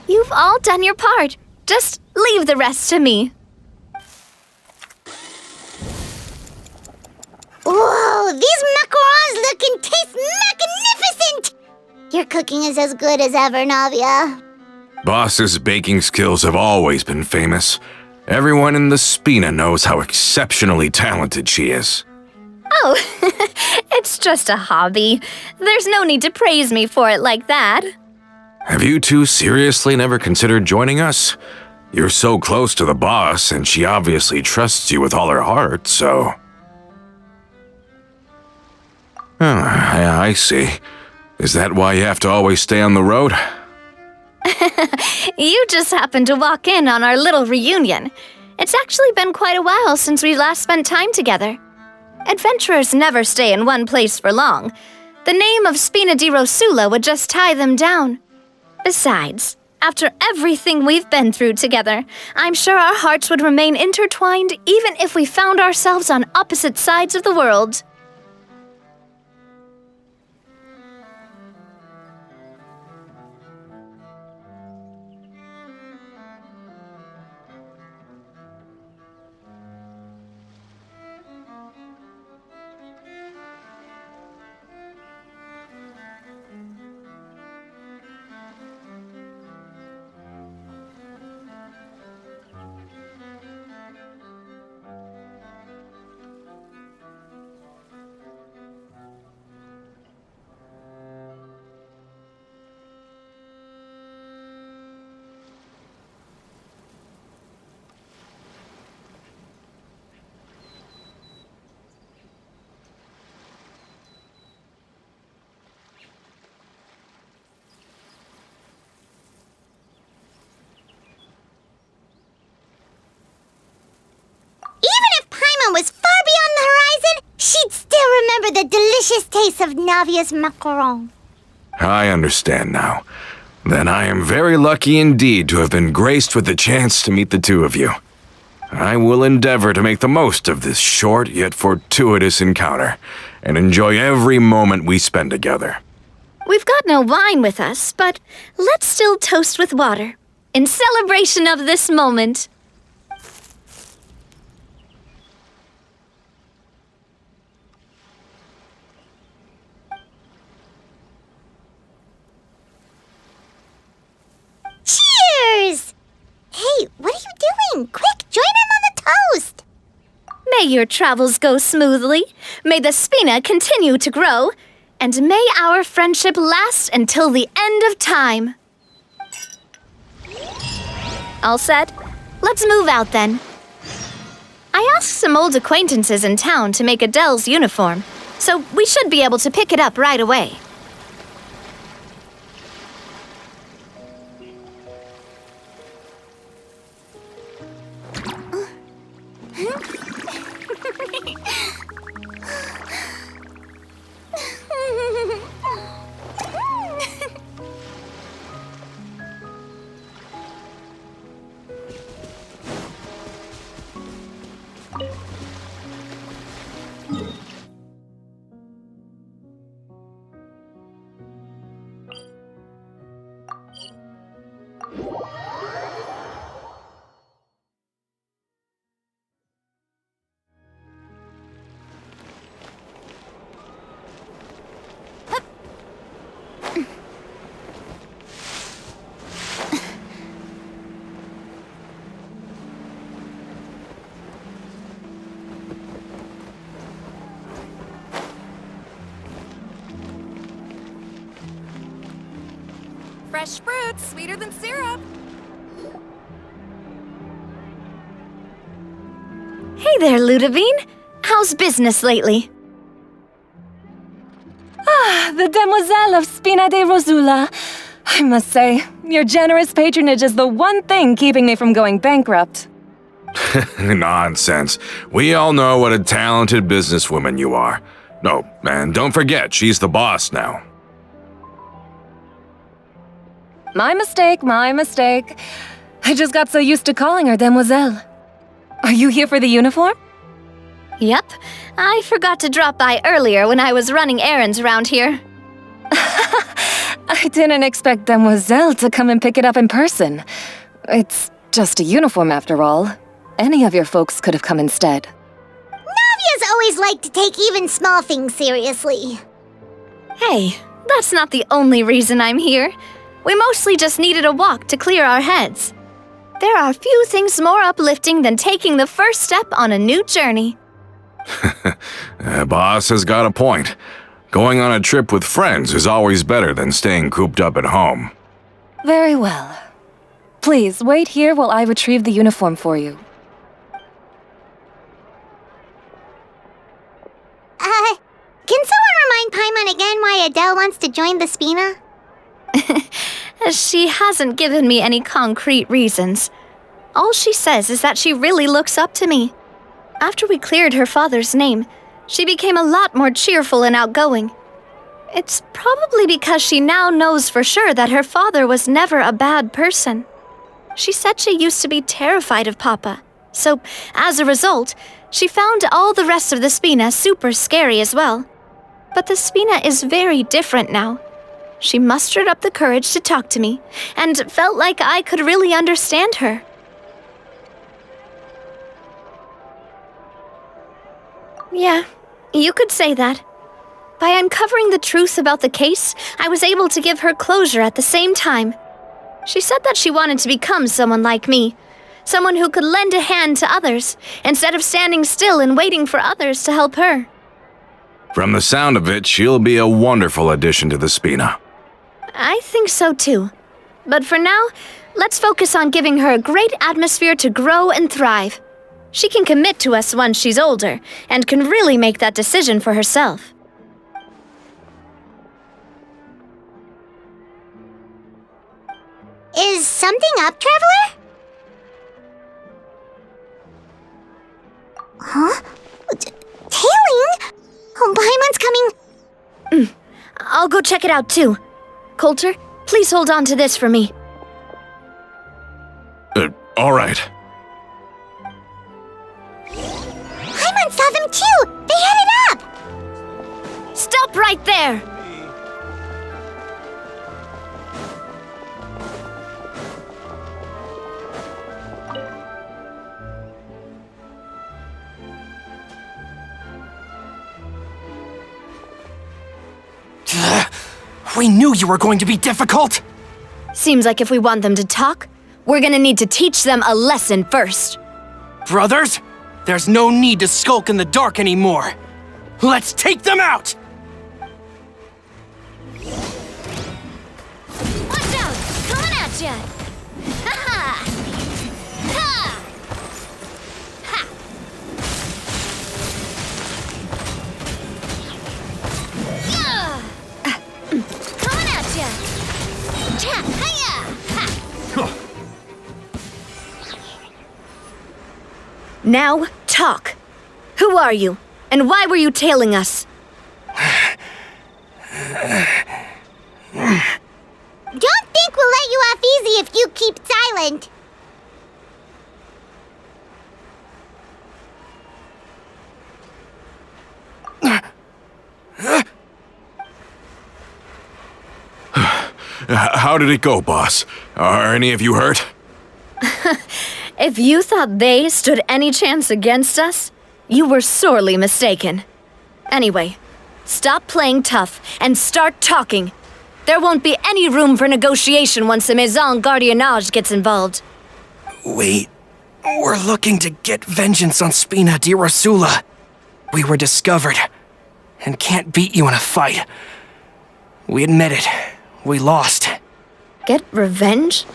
You've all done your part. Just leave the rest to me. Whoa, these macarons look and taste magnificent! Your cooking is as good as ever, Navia. Boss's baking skills have always been famous. Everyone in the Spina knows how exceptionally talented she is. Oh, it's just a hobby. There's no need to praise me for it like that. Have you two seriously never considered joining us? You're so close to the boss, and she obviously trusts you with all her heart, so... Oh, I see. Is that why you have to always stay on the road? You just happened to walk in on our little reunion. It's actually been quite a while since we last spent time together. Adventurers never stay in one place for long. The name of Spina di Rosula would just tie them down. Besides, after everything we've been through together, I'm sure our hearts would remain intertwined even if we found ourselves on opposite sides of the world. Was far beyond the horizon, she'd still remember the delicious taste of Navia's macaron. I understand now. Then I am very lucky indeed to have been graced with the chance to meet the two of you. I will endeavor to make the most of this short yet fortuitous encounter, and enjoy every moment we spend together. We've got no wine with us, but let's still toast with water, in celebration of this moment. Cheers! Hey, what are you doing? Quick, join in on the toast! May your travels go smoothly, may the Spina continue to grow, and may our friendship last until the end of time. All set? Let's move out then. I asked some old acquaintances in town to make Adele's uniform, so we should be able to pick it up right away. Fresh fruit, sweeter than syrup. Hey there, Ludovine. How's business lately? The Demoiselle of Spina di Rosula. I must say, your generous patronage is the one thing keeping me from going bankrupt. Nonsense. We all know what a talented businesswoman you are. No, and don't forget, she's the boss now. My mistake, my mistake. I just got so used to calling her Demoiselle. Are you here for the uniform? Yep. I forgot to drop by earlier when I was running errands around here. I didn't expect Demoiselle to come and pick it up in person. It's just a uniform after all. Any of your folks could have come instead. Navia's always liked to take even small things seriously. Hey, that's not the only reason I'm here. We mostly just needed a walk to clear our heads. There are few things more uplifting than taking the first step on a new journey. Boss has got a point. Going on a trip with friends is always better than staying cooped up at home. Very well. Please, wait here while I retrieve the uniform for you. Can someone remind Paimon again why Adele wants to join the Spina? She hasn't given me any concrete reasons. All she says is that she really looks up to me. After we cleared her father's name, she became a lot more cheerful and outgoing. It's probably because she now knows for sure that her father was never a bad person. She said she used to be terrified of Papa, so as a result, she found all the rest of the Spina super scary as well. But the Spina is very different now. She mustered up the courage to talk to me, and felt like I could really understand her. Yeah, you could say that. By uncovering the truth about the case, I was able to give her closure at the same time. She said that she wanted to become someone like me, someone who could lend a hand to others, instead of standing still and waiting for others to help her. From the sound of it, she'll be a wonderful addition to the Spina. I think so too. But for now, let's focus on giving her a great atmosphere to grow and thrive. She can commit to us once she's older, and can really make that decision for herself. Is something up, Traveler? Huh? Tailing? Oh, Paimon's coming. I'll go check it out too. Coulter, please hold on to this for me. All right. Paimon saw them too! They headed up! Stop right there! We knew you were going to be difficult! Seems like if we want them to talk, we're gonna need to teach them a lesson first. Brothers, there's no need to skulk in the dark anymore. Let's take them out! Watch out! Coming at ya! Ha-ha! Ha! Ha! Yeah! Coming at ya! Cha! Hiya! Ha! Now, talk. Who are you? And why were you tailing us? Don't think we'll let you off easy if you keep silent. How did it go, boss? Are any of you hurt? If you thought they stood any chance against us, you were sorely mistaken. Anyway, stop playing tough and start talking. There won't be any room for negotiation once the Maison Gardiennage gets involved. We're looking to get vengeance on Spina di Rosula. We were discovered, and can't beat you in a fight. We admit it. We lost. Get revenge?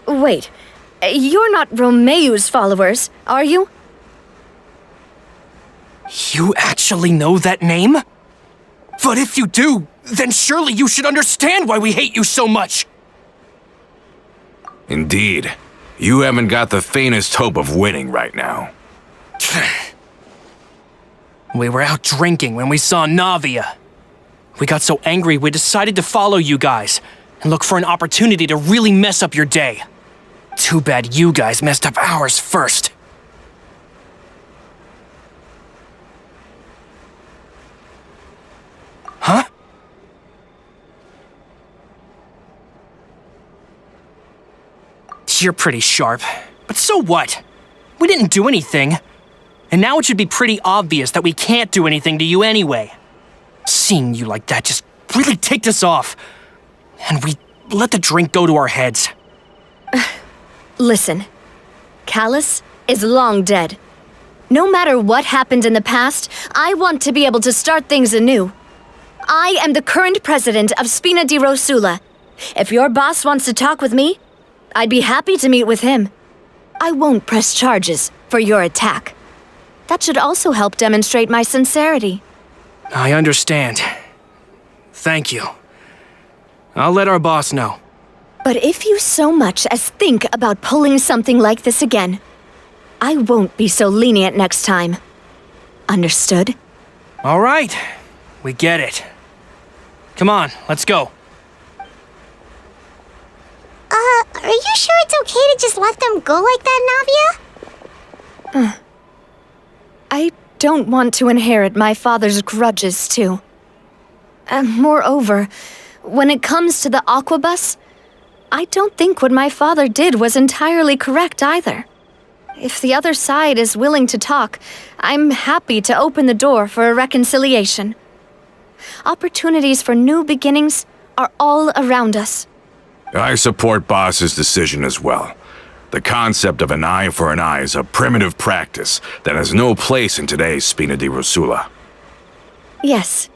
Wait, you're not Romeu's followers, are you? You actually know that name? But if you do, then surely you should understand why we hate you so much! Indeed. You haven't got the faintest hope of winning right now. We were out drinking when we saw Navia. We got so angry we decided to follow you guys and look for an opportunity to really mess up your day. Too bad you guys messed up ours first. Huh? You're pretty sharp, but so what? We didn't do anything. And now it should be pretty obvious that we can't do anything to you anyway. Seeing you like that just really ticked us off. And we let the drink go to our heads. Listen, Callus is long dead. No matter what happened in the past, I want to be able to start things anew. I am the current president of Spina di Rosula. If your boss wants to talk with me, I'd be happy to meet with him. I won't press charges for your attack. That should also help demonstrate my sincerity. I understand. Thank you. I'll let our boss know. But if you so much as think about pulling something like this again, I won't be so lenient next time. Understood? All right. We get it. Come on, let's go. Are you sure it's okay to just let them go like that, Navia? I don't want to inherit my father's grudges, too. Moreover, when it comes to the Aquabus, I don't think what my father did was entirely correct either. If the other side is willing to talk, I'm happy to open the door for a reconciliation. Opportunities for new beginnings are all around us. I support Boss's decision as well. The concept of an eye for an eye is a primitive practice that has no place in today's Spina di Rosula. Yes.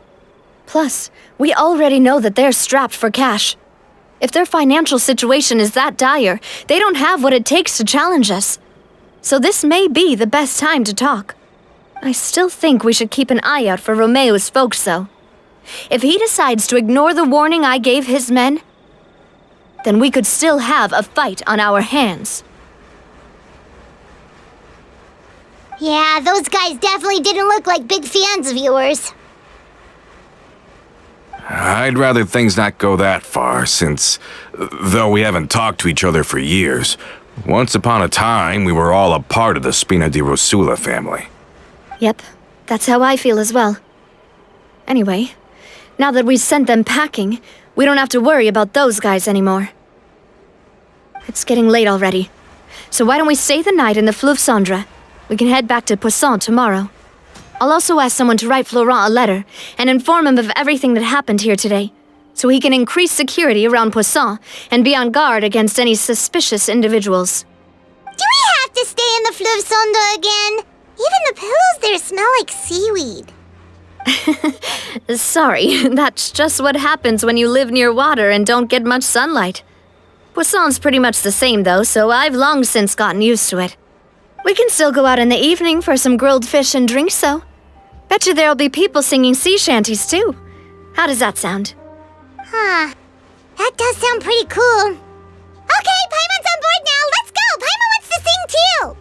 Plus, we already know that they're strapped for cash. If their financial situation is that dire, they don't have what it takes to challenge us. So this may be the best time to talk. I still think we should keep an eye out for Romeo's folks, though. If he decides to ignore the warning I gave his men, then we could still have a fight on our hands. Yeah, those guys definitely didn't look like big fans of yours. I'd rather things not go that far, since, though we haven't talked to each other for years, once upon a time we were all a part of the Spina di Rosula family. Yep, that's how I feel as well. Anyway, now that we've sent them packing, we don't have to worry about those guys anymore. It's getting late already, so why don't we stay the night in the Fleuve Cendre? We can head back to Poisson tomorrow. I'll also ask someone to write Florent a letter and inform him of everything that happened here today, so he can increase security around Poisson and be on guard against any suspicious individuals. Do we have to stay in the Fleuve Cendre again? Even the pillows there smell like seaweed. Sorry, that's just what happens when you live near water and don't get much sunlight. Poisson's pretty much the same though, so I've long since gotten used to it. We can still go out in the evening for some grilled fish and drinks, though. Bet you there'll be people singing sea shanties too. How does that sound? Huh. That does sound pretty cool. Okay, Paimon's on board now. Let's go. Paimon wants to sing too.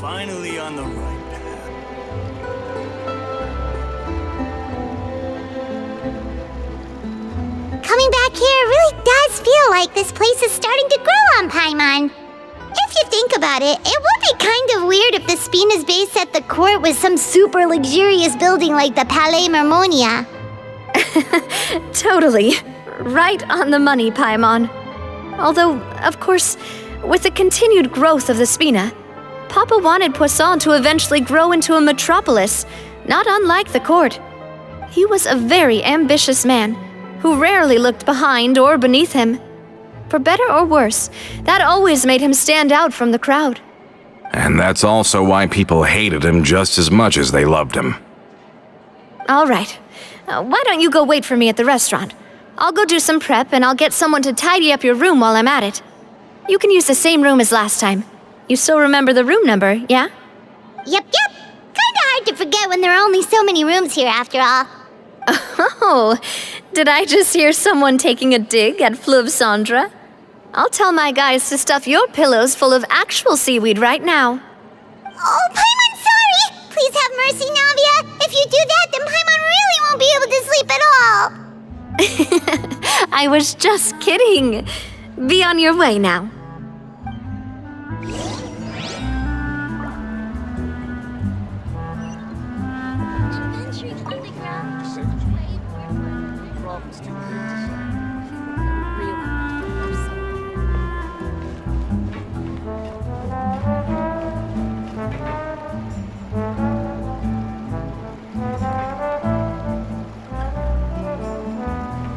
Finally on the right path. Coming back here really does feel like this place is starting to grow on Paimon. If you think about it, it would be kind of weird if the Spina's base at the court was some super luxurious building like the Palais Marmonia. Totally. Right on the money, Paimon. Although, of course, with the continued growth of the Spina, Papa wanted Poisson to eventually grow into a metropolis, not unlike the court. He was a very ambitious man, who rarely looked behind or beneath him. For better or worse, that always made him stand out from the crowd. And that's also why people hated him just as much as they loved him. All right. Why don't you go wait for me at the restaurant? I'll go do some prep and I'll get someone to tidy up your room while I'm at it. You can use the same room as last time. You still remember the room number, yeah? Yep. Kinda hard to forget when there are only so many rooms here after all. Oh, did I just hear someone taking a dig at Fleuve Cendre? I'll tell my guys to stuff your pillows full of actual seaweed right now. Oh, Paimon, sorry! Please have mercy, Navia. If you do that, then Paimon really won't be able to sleep at all. I was just kidding. Be on your way now.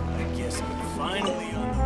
I guess I'm finally on the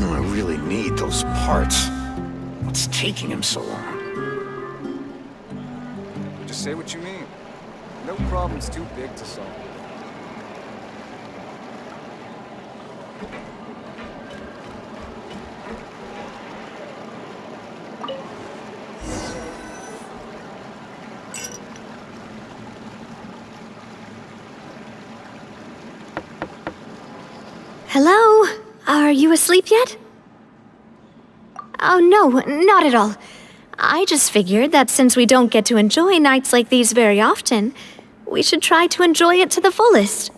I really need those parts. What's taking him so long? Just say what you mean. No problem's too big to solve. Hello? Are you asleep yet? Oh, no, not at all. I just figured that since we don't get to enjoy nights like these very often, we should try to enjoy it to the fullest.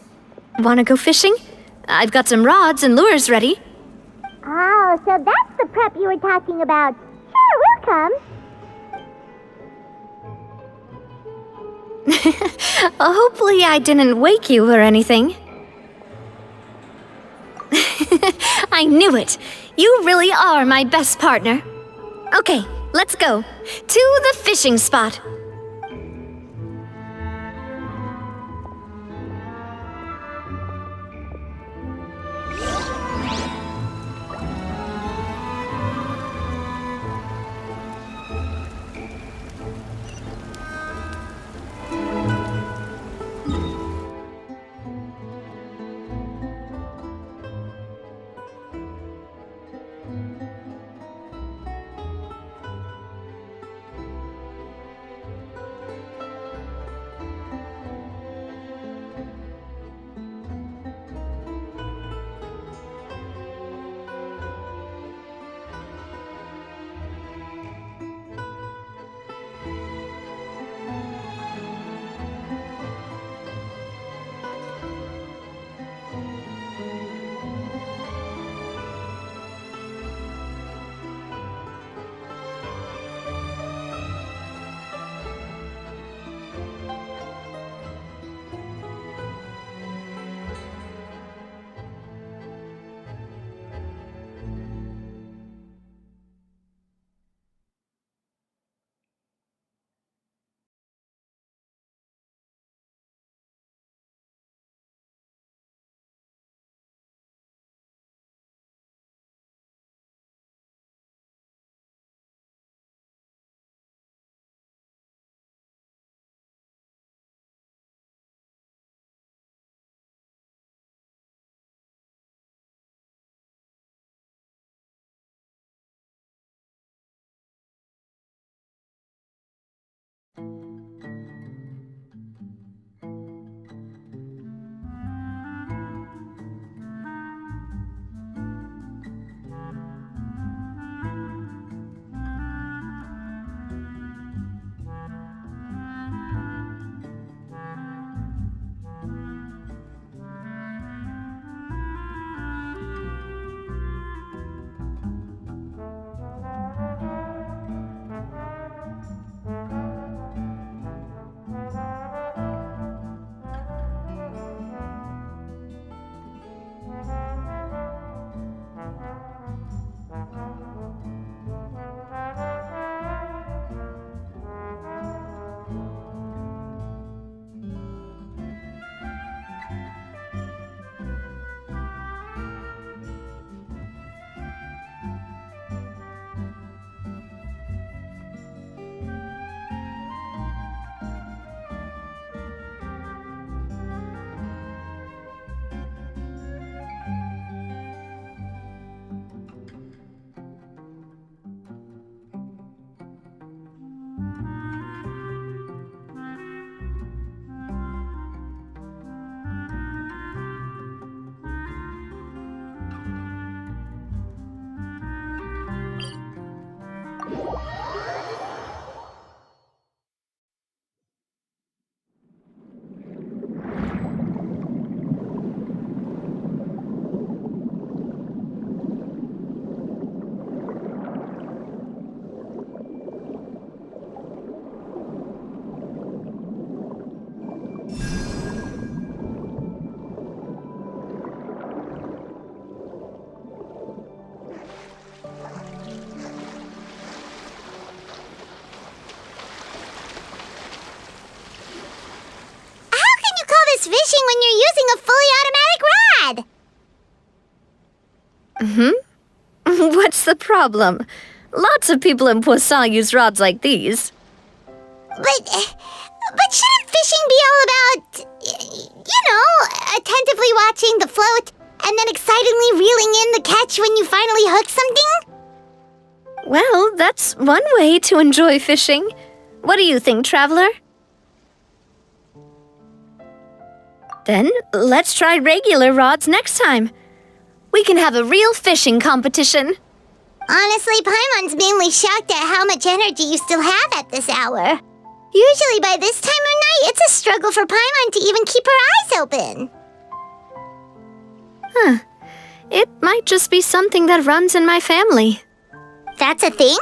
Wanna go fishing? I've got some rods and lures ready. Oh, so that's the prep you were talking about. Sure, we'll come. Hopefully I didn't wake you or anything. I knew it! You really are my best partner. Okay, let's go. To the fishing spot. Fishing when you're using a fully automatic rod? What's the problem? Lots of people in Poisson use rods like these. But shouldn't fishing be all about, attentively watching the float and then excitedly reeling in the catch when you finally hook something? Well, that's one way to enjoy fishing. What do you think, Traveler? Then, let's try regular rods next time. We can have a real fishing competition. Honestly, Paimon's mainly shocked at how much energy you still have at this hour. Usually by this time of night, it's a struggle for Paimon to even keep her eyes open. Huh. It might just be something that runs in my family. That's a thing?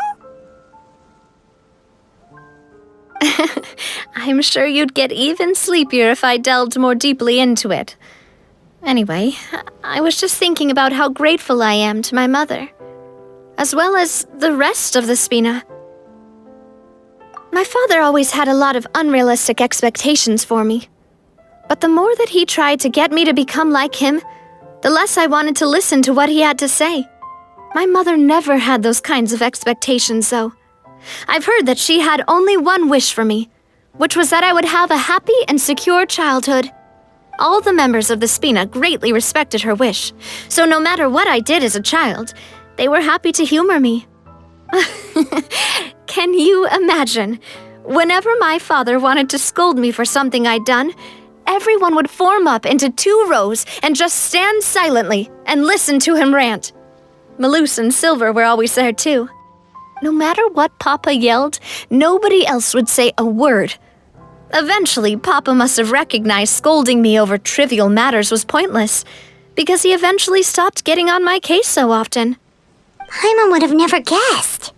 I'm sure you'd get even sleepier if I delved more deeply into it. Anyway, I was just thinking about how grateful I am to my mother, as well as the rest of the Spina. My father always had a lot of unrealistic expectations for me. But the more that he tried to get me to become like him, the less I wanted to listen to what he had to say. My mother never had those kinds of expectations, though. I've heard that she had only one wish for me, which was that I would have a happy and secure childhood. All the members of the Spina greatly respected her wish, so no matter what I did as a child, they were happy to humor me. Can you imagine? Whenever my father wanted to scold me for something I'd done, everyone would form up into 2 rows and just stand silently and listen to him rant. Malouse and Silver were always there too. No matter what Papa yelled, nobody else would say a word. Eventually, Papa must have recognized scolding me over trivial matters was pointless, because he eventually stopped getting on my case so often. Paimon would have never guessed.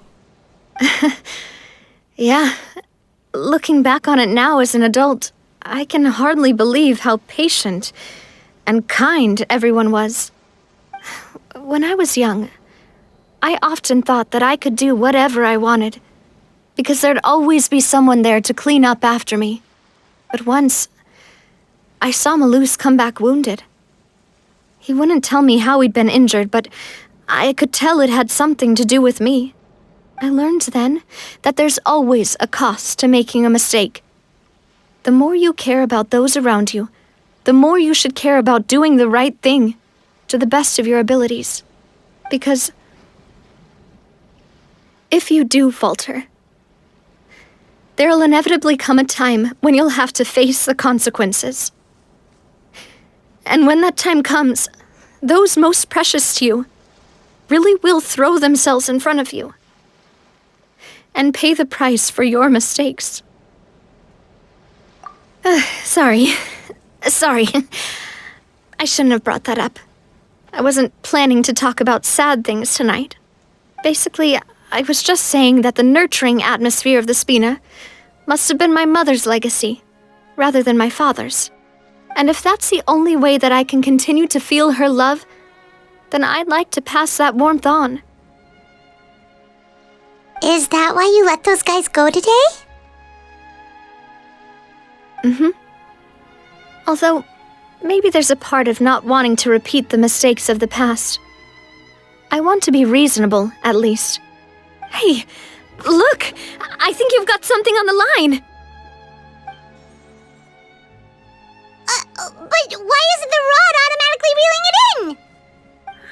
Yeah. Looking back on it now as an adult, I can hardly believe how patient and kind everyone was. When I was young, I often thought that I could do whatever I wanted, because there'd always be someone there to clean up after me. But once, I saw Malouse come back wounded. He wouldn't tell me how he'd been injured, but I could tell it had something to do with me. I learned then that there's always a cost to making a mistake. The more you care about those around you, the more you should care about doing the right thing, to the best of your abilities. Because if you do falter, there'll inevitably come a time when you'll have to face the consequences. And when that time comes, those most precious to you really will throw themselves in front of you and pay the price for your mistakes. Sorry. I shouldn't have brought that up. I wasn't planning to talk about sad things tonight. Basically, I was just saying that the nurturing atmosphere of the Spina must have been my mother's legacy, rather than my father's. And if that's the only way that I can continue to feel her love, then I'd like to pass that warmth on. Is that why you let those guys go today? Mm-hmm. Although, maybe there's a part of not wanting to repeat the mistakes of the past. I want to be reasonable, at least. Hey, look! I think you've got something on the line! But why isn't the rod automatically reeling it in?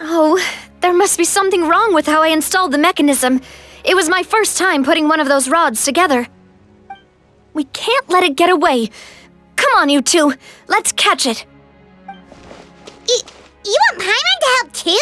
Oh, there must be something wrong with how I installed the mechanism. It was my first time putting one of those rods together. We can't let it get away. Come on, you two. Let's catch it. You want Paimon to help too?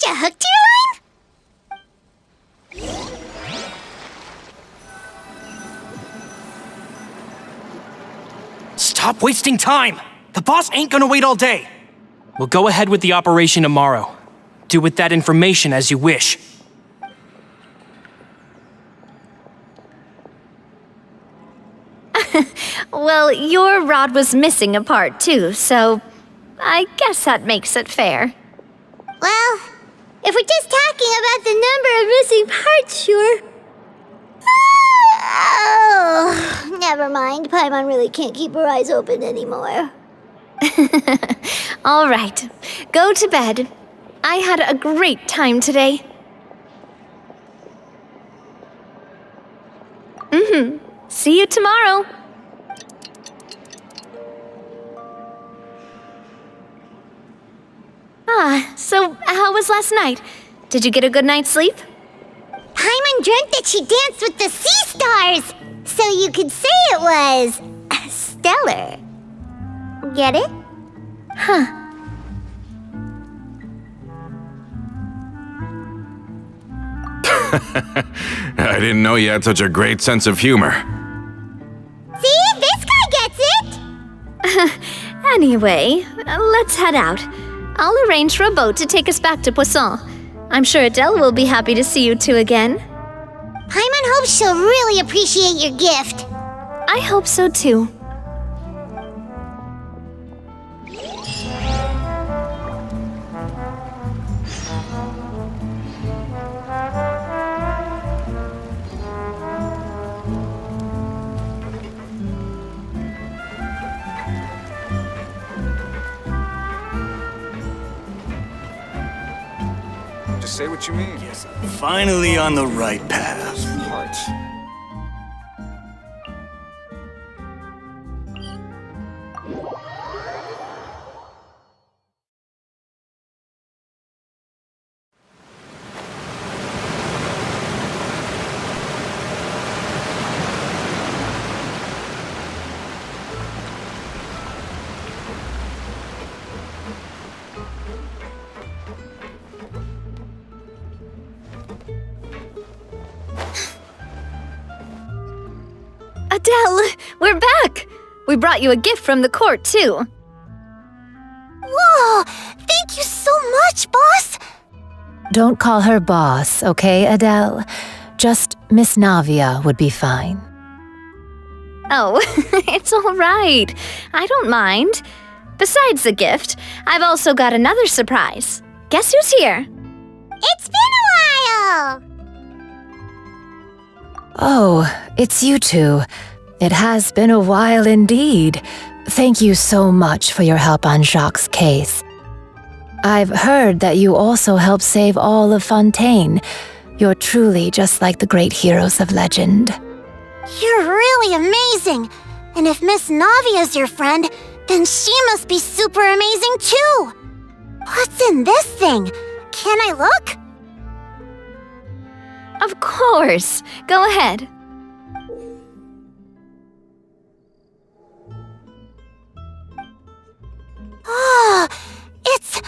a hook to your line? Stop wasting time! The boss ain't gonna wait all day! We'll go ahead with the operation tomorrow. Do with that information as you wish. Well, your rod was missing a part too, so I guess that makes it fair. Well, if we're just talking about the number of missing parts, sure. Oh, never mind. Paimon really can't keep her eyes open anymore. All right, go to bed. I had a great time today. See you tomorrow. So how was last night? Did you get a good night's sleep? Paimon dreamt that she danced with the sea stars, so you could say it was stellar. Get it? Huh. I didn't know you had such a great sense of humor. See? This guy gets it! Anyway, let's head out. I'll arrange for a boat to take us back to Poisson. I'm sure Adele will be happy to see you two again. Paimon hopes she'll really appreciate your gift. I hope so too. Just say what you mean. Yes, I'm finally on the right path. Parts. Adele, we're back! We brought you a gift from the court, too. Whoa! Thank you so much, boss! Don't call her boss, okay, Adele? Just Miss Navia would be fine. Oh, it's all right. I don't mind. Besides the gift, I've also got another surprise. Guess who's here? It's been a while! Oh, it's you two. It has been a while indeed. Thank you so much for your help on Jacques' case. I've heard that you also helped save all of Fontaine. You're truly just like the great heroes of legend. You're really amazing! And if Miss Navia's your friend, then she must be super amazing too! What's in this thing? Can I look? Of course. Go ahead. Oh, it's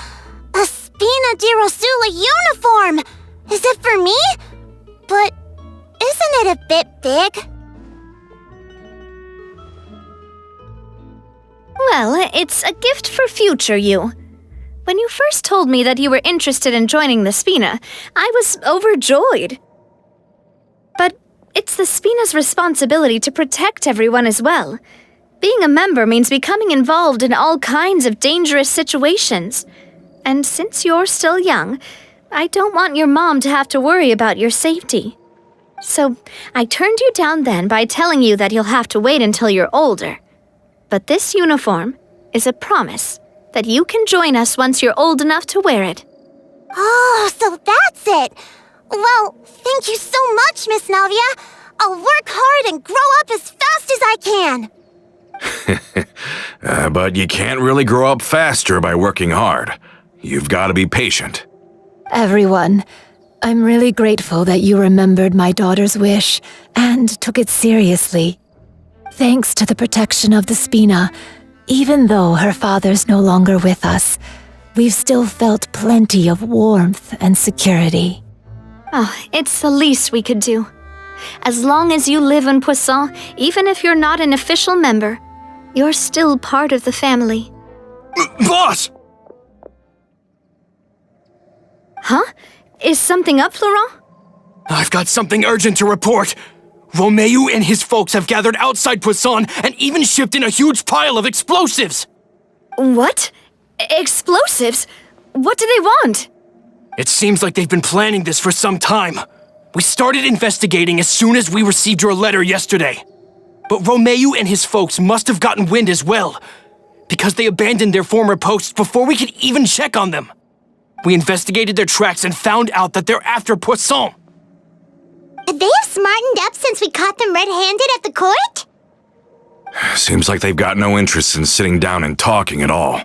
a Spina di Rosula uniform! Is it for me? But isn't it a bit big? Well, it's a gift for future you. When you first told me that you were interested in joining the Spina, I was overjoyed. But it's the Spina's responsibility to protect everyone as well. Being a member means becoming involved in all kinds of dangerous situations. And since you're still young, I don't want your mom to have to worry about your safety. So I turned you down then by telling you that you'll have to wait until you're older. But this uniform is a promise that you can join us once you're old enough to wear it. Oh, so that's it! Well, thank you so much, Miss Navia. I'll work hard and grow up as fast as I can. But you can't really grow up faster by working hard. You've got to be patient. Everyone, I'm really grateful that you remembered my daughter's wish and took it seriously. Thanks to the protection of the Spina, even though her father's no longer with us, we've still felt plenty of warmth and security. Oh, it's the least we could do. As long as you live in Poisson, even if you're not an official member, you're still part of the family. Boss! Huh? Is something up, Florent? I've got something urgent to report. Romeu and his folks have gathered outside Poisson and even shipped in a huge pile of explosives. What? Explosives? What do they want? It seems like they've been planning this for some time. We started investigating as soon as we received your letter yesterday. But Romeu and his folks must have gotten wind as well, because they abandoned their former posts before we could even check on them. We investigated their tracks and found out that they're after Poisson. Could they have smartened up since we caught them red-handed at the court? Seems like they've got no interest in sitting down and talking at all.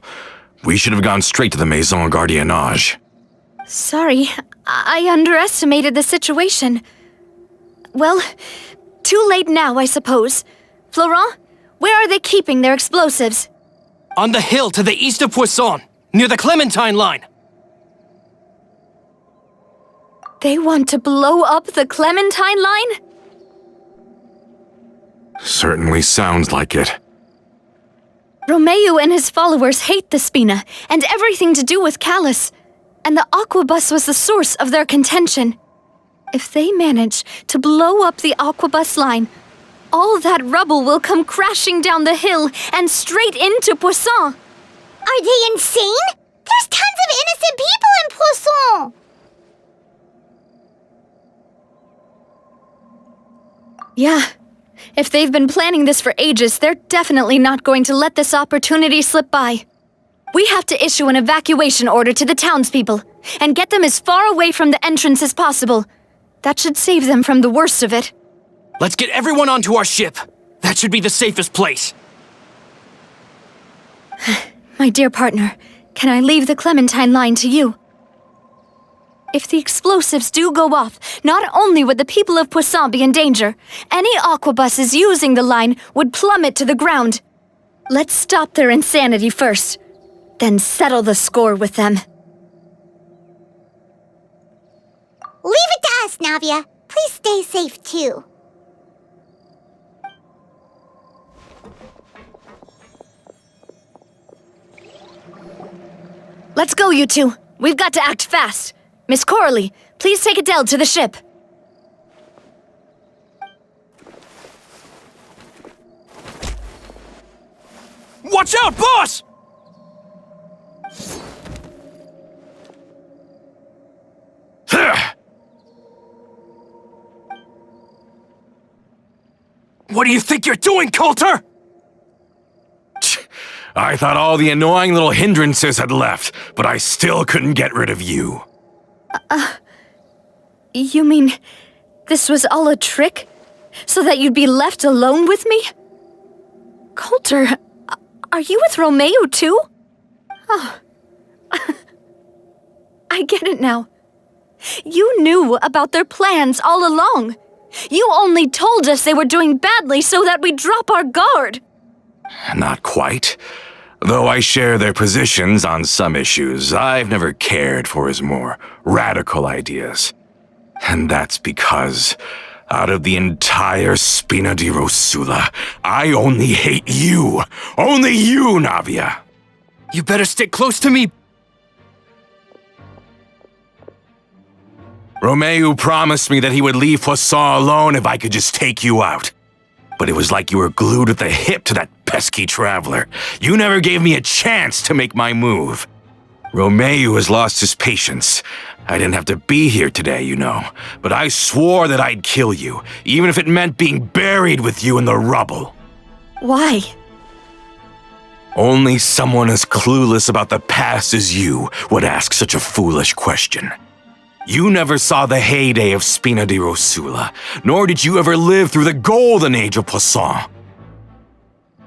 We should have gone straight to the Maison Gardiennage. Sorry, I underestimated the situation. Well, too late now, I suppose. Florent, where are they keeping their explosives? On the hill to the east of Poisson, near the Clementine line. They want to blow up the Clementine line? Certainly sounds like it. Romeu and his followers hate the Spina and everything to do with Callus, and the Aquabus was the source of their contention. If they manage to blow up the Aquabus line, all that rubble will come crashing down the hill and straight into Poisson. Are they insane? There's tons of innocent people in Poisson! Yeah. If they've been planning this for ages, they're definitely not going to let this opportunity slip by. We have to issue an evacuation order to the townspeople and get them as far away from the entrance as possible. That should save them from the worst of it. Let's get everyone onto our ship. That should be the safest place. My dear partner, can I leave the Clementine line to you? If the explosives do go off, not only would the people of Poisson be in danger, any aquabuses using the line would plummet to the ground. Let's stop their insanity first, then settle the score with them. Leave it to us, Navia. Please stay safe, too. Let's go, you two. We've got to act fast. Miss Coralie, please take Adele to the ship. Watch out, boss! What do you think you're doing, Coulter? I thought all the annoying little hindrances had left, but I still couldn't get rid of you. You mean this was all a trick? So that you'd be left alone with me? Coulter, are you with Romeu too? Oh. I get it now. You knew about their plans all along. You only told us they were doing badly so that we'd drop our guard. Not quite. Though I share their positions on some issues, I've never cared for his more radical ideas. And that's because, out of the entire Spina di Rosula, I only hate you. Only you, Navia. You better stick close to me. Romeu promised me that he would leave Poisson alone if I could just take you out. But it was like you were glued at the hip to that pesky traveler. You never gave me a chance to make my move. Romeu has lost his patience. I didn't have to be here today, you know, but I swore that I'd kill you, even if it meant being buried with you in the rubble. Why? Only someone as clueless about the past as you would ask such a foolish question. You never saw the heyday of Spina di Rosula, nor did you ever live through the golden age of Poisson.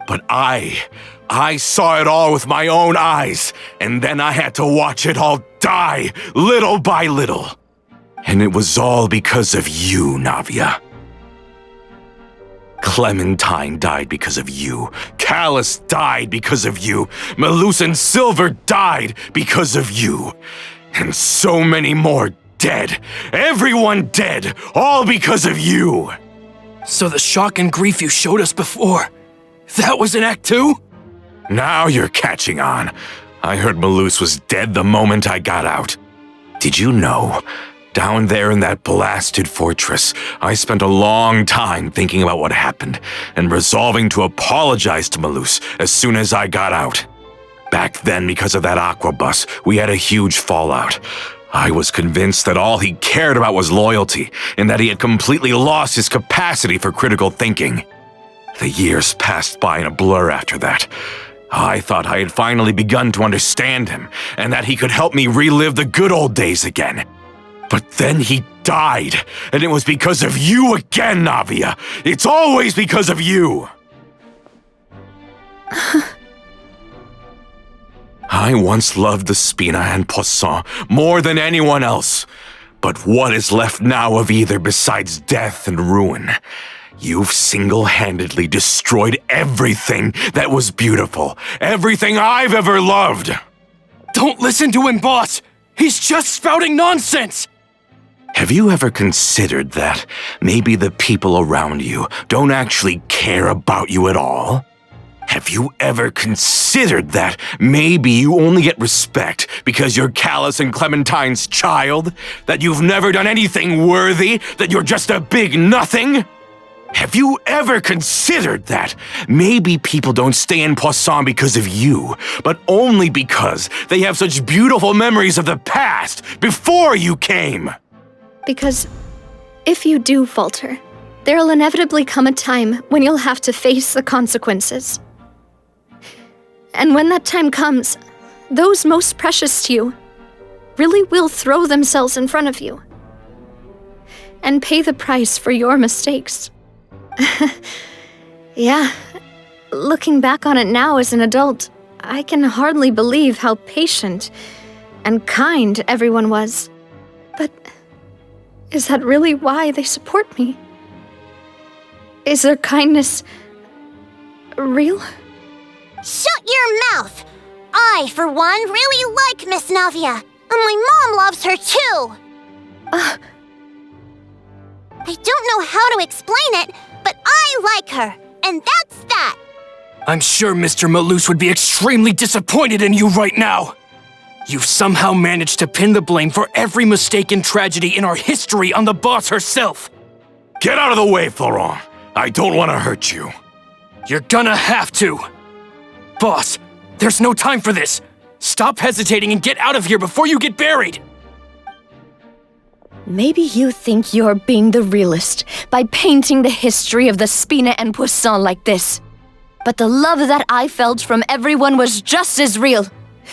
But I saw it all with my own eyes, and then I had to watch it all die, little by little. And it was all because of you, Navia. Clementine died because of you. Callus died because of you. Malus and Silver died because of you. And so many more dead. Everyone dead, all because of you. So the shock and grief you showed us before, that was in Act 2? Now you're catching on. I heard Malus was dead the moment I got out. Did you know? Down there in that blasted fortress, I spent a long time thinking about what happened and resolving to apologize to Malus as soon as I got out. Back then, because of that aqua bus, we had a huge fallout. I was convinced that all he cared about was loyalty and that he had completely lost his capacity for critical thinking. The years passed by in a blur after that. I thought I had finally begun to understand him and that he could help me relive the good old days again. But then he died, and it was because of you again, Navia. It's always because of you. I once loved the Spina and Poisson more than anyone else. But what is left now of either besides death and ruin? You've single-handedly destroyed everything that was beautiful, everything I've ever loved. Don't listen to him, boss. He's just spouting nonsense. Have you ever considered that maybe the people around you don't actually care about you at all? Have you ever considered that maybe you only get respect because you're Callus and Clementine's child? That you've never done anything worthy? That you're just a big nothing? Have you ever considered that maybe people don't stay in Poisson because of you, but only because they have such beautiful memories of the past before you came? Because if you do falter, there'll inevitably come a time when you'll have to face the consequences. And when that time comes, those most precious to you really will throw themselves in front of you and pay the price for your mistakes. Yeah, looking back on it now as an adult, I can hardly believe how patient and kind everyone was. But is that really why they support me? Is their kindness real? Shut your mouth! I, for one, really like Miss Navia, and my mom loves her too. I don't know how to explain it, but I like her, and that's that. I'm sure Mr. Malus would be extremely disappointed in you right now. You've somehow managed to pin the blame for every mistake and tragedy in our history on the boss herself. Get out of the way, Florent. I don't want to hurt you. You're gonna have to. Boss, there's no time for this. Stop hesitating and get out of here before you get buried. Maybe you think you're being the realist by painting the history of the Spina and Poisson like this. But the love that I felt from everyone was just as real.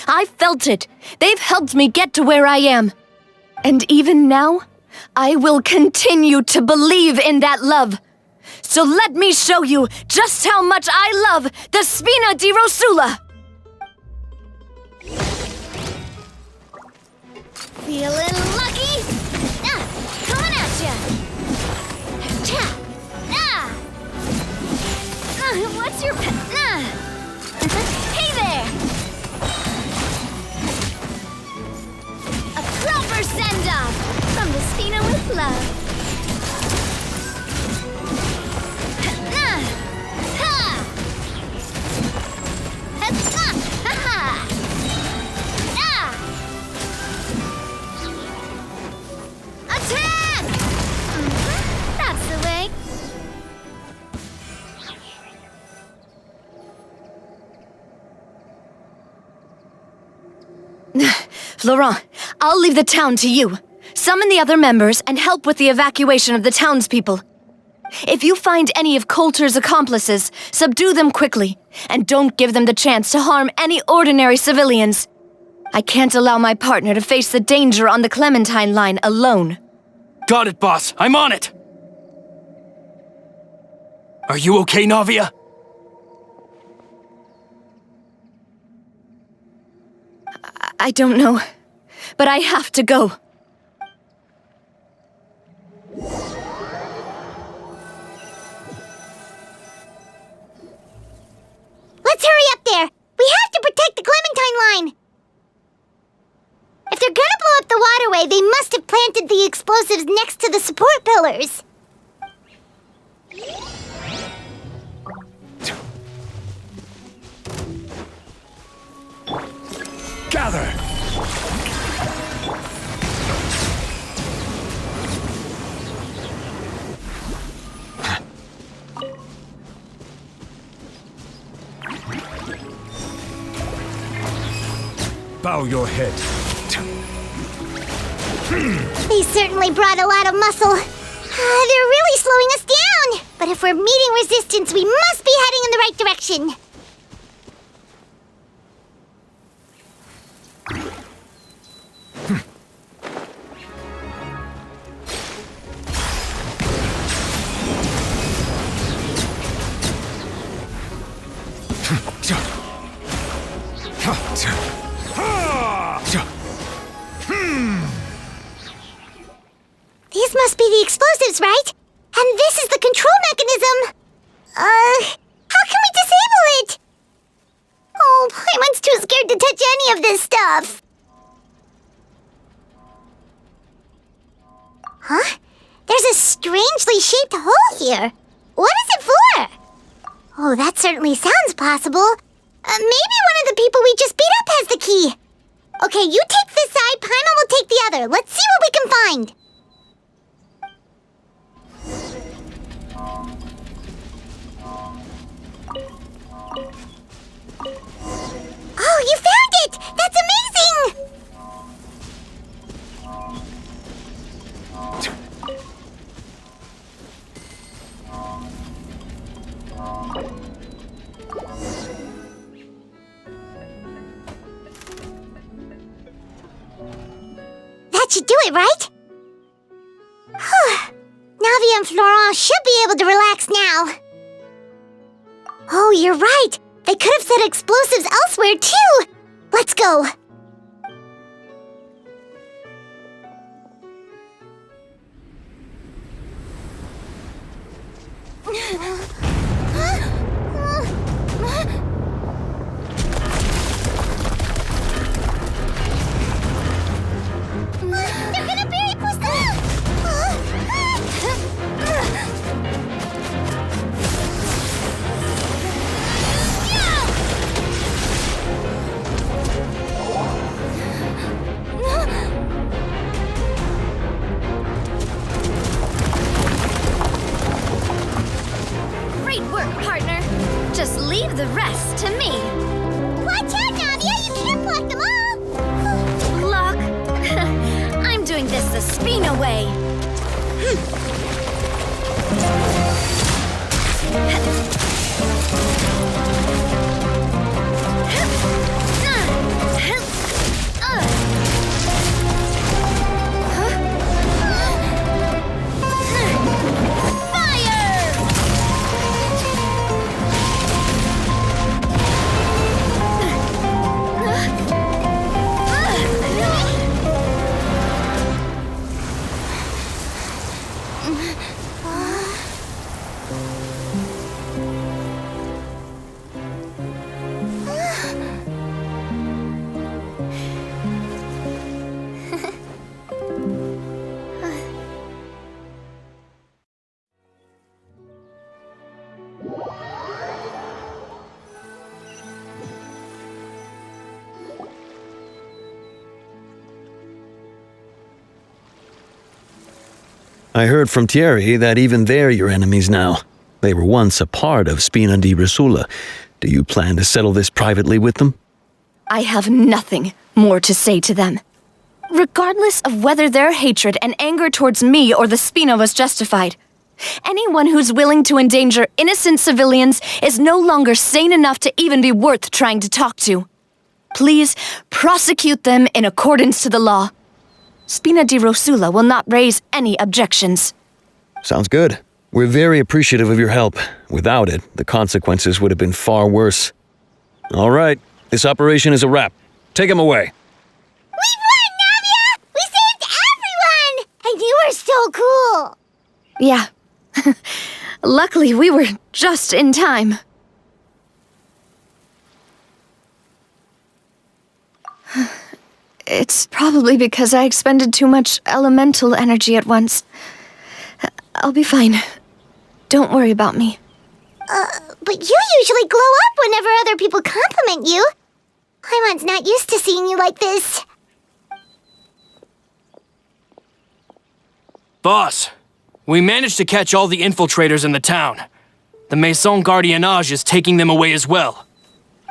I felt it. They've helped me get to where I am. And even now, I will continue to believe in that love. So let me show you just how much I love the Spina di Rosula! Feeling lucky? Coming at ya! What's your Hey there! A proper send-off from the Spina with love. Attack! That's the way. Florent, I'll leave the town to you. Summon the other members and help with the evacuation of the townspeople. If you find any of Coulter's accomplices, subdue them quickly, and don't give them the chance to harm any ordinary civilians. I can't allow my partner to face the danger on the Clementine line alone. Got it, boss. I'm on it. Are you okay, Navia? I don't know, but I have to go. way, they must have planted the explosives next to the support pillars. Gather! Bow your head. They certainly brought a lot of muscle. They're really slowing us down. But if we're meeting resistance, we must be heading in the right direction. These must be the explosives, right? And this is the control mechanism. How can we disable it? Oh, Paimon's too scared to touch any of this stuff. Huh? There's a strangely shaped hole here. What is it for? Oh, that certainly sounds possible. Maybe one of the people we just beat up has the key. Okay, you take this side, Paimon will take the other. Let's see what we can find. Oh, you found it! That's amazing! That should do it, right? Navi and Florent should be able to relax now. Oh, you're right. They could have set explosives elsewhere, too. Let's go. They're gonna bury Poisson! Great work, partner. Just leave the rest to me. Watch out, Navia! You can't block them all! Block? I'm doing this the Spina way. I heard from Thierry that even they're your enemies now. They were once a part of Spina di Rosula. Do you plan to settle this privately with them? I have nothing more to say to them. Regardless of whether their hatred and anger towards me or the Spina was justified, anyone who's willing to endanger innocent civilians is no longer sane enough to even be worth trying to talk to. Please prosecute them in accordance to the law. Spina di Rosula will not raise any objections. Sounds good. We're very appreciative of your help. Without it, the consequences would have been far worse. All right, this operation is a wrap. Take him away. We won, Navia! We saved everyone! And you were so cool! Yeah. Luckily, we were just in time. It's probably because I expended too much elemental energy at once. I'll be fine. Don't worry about me. But you usually glow up whenever other people compliment you. Paimon's not used to seeing you like this. Boss, we managed to catch all the infiltrators in the town. The Maison Gardiennage is taking them away as well.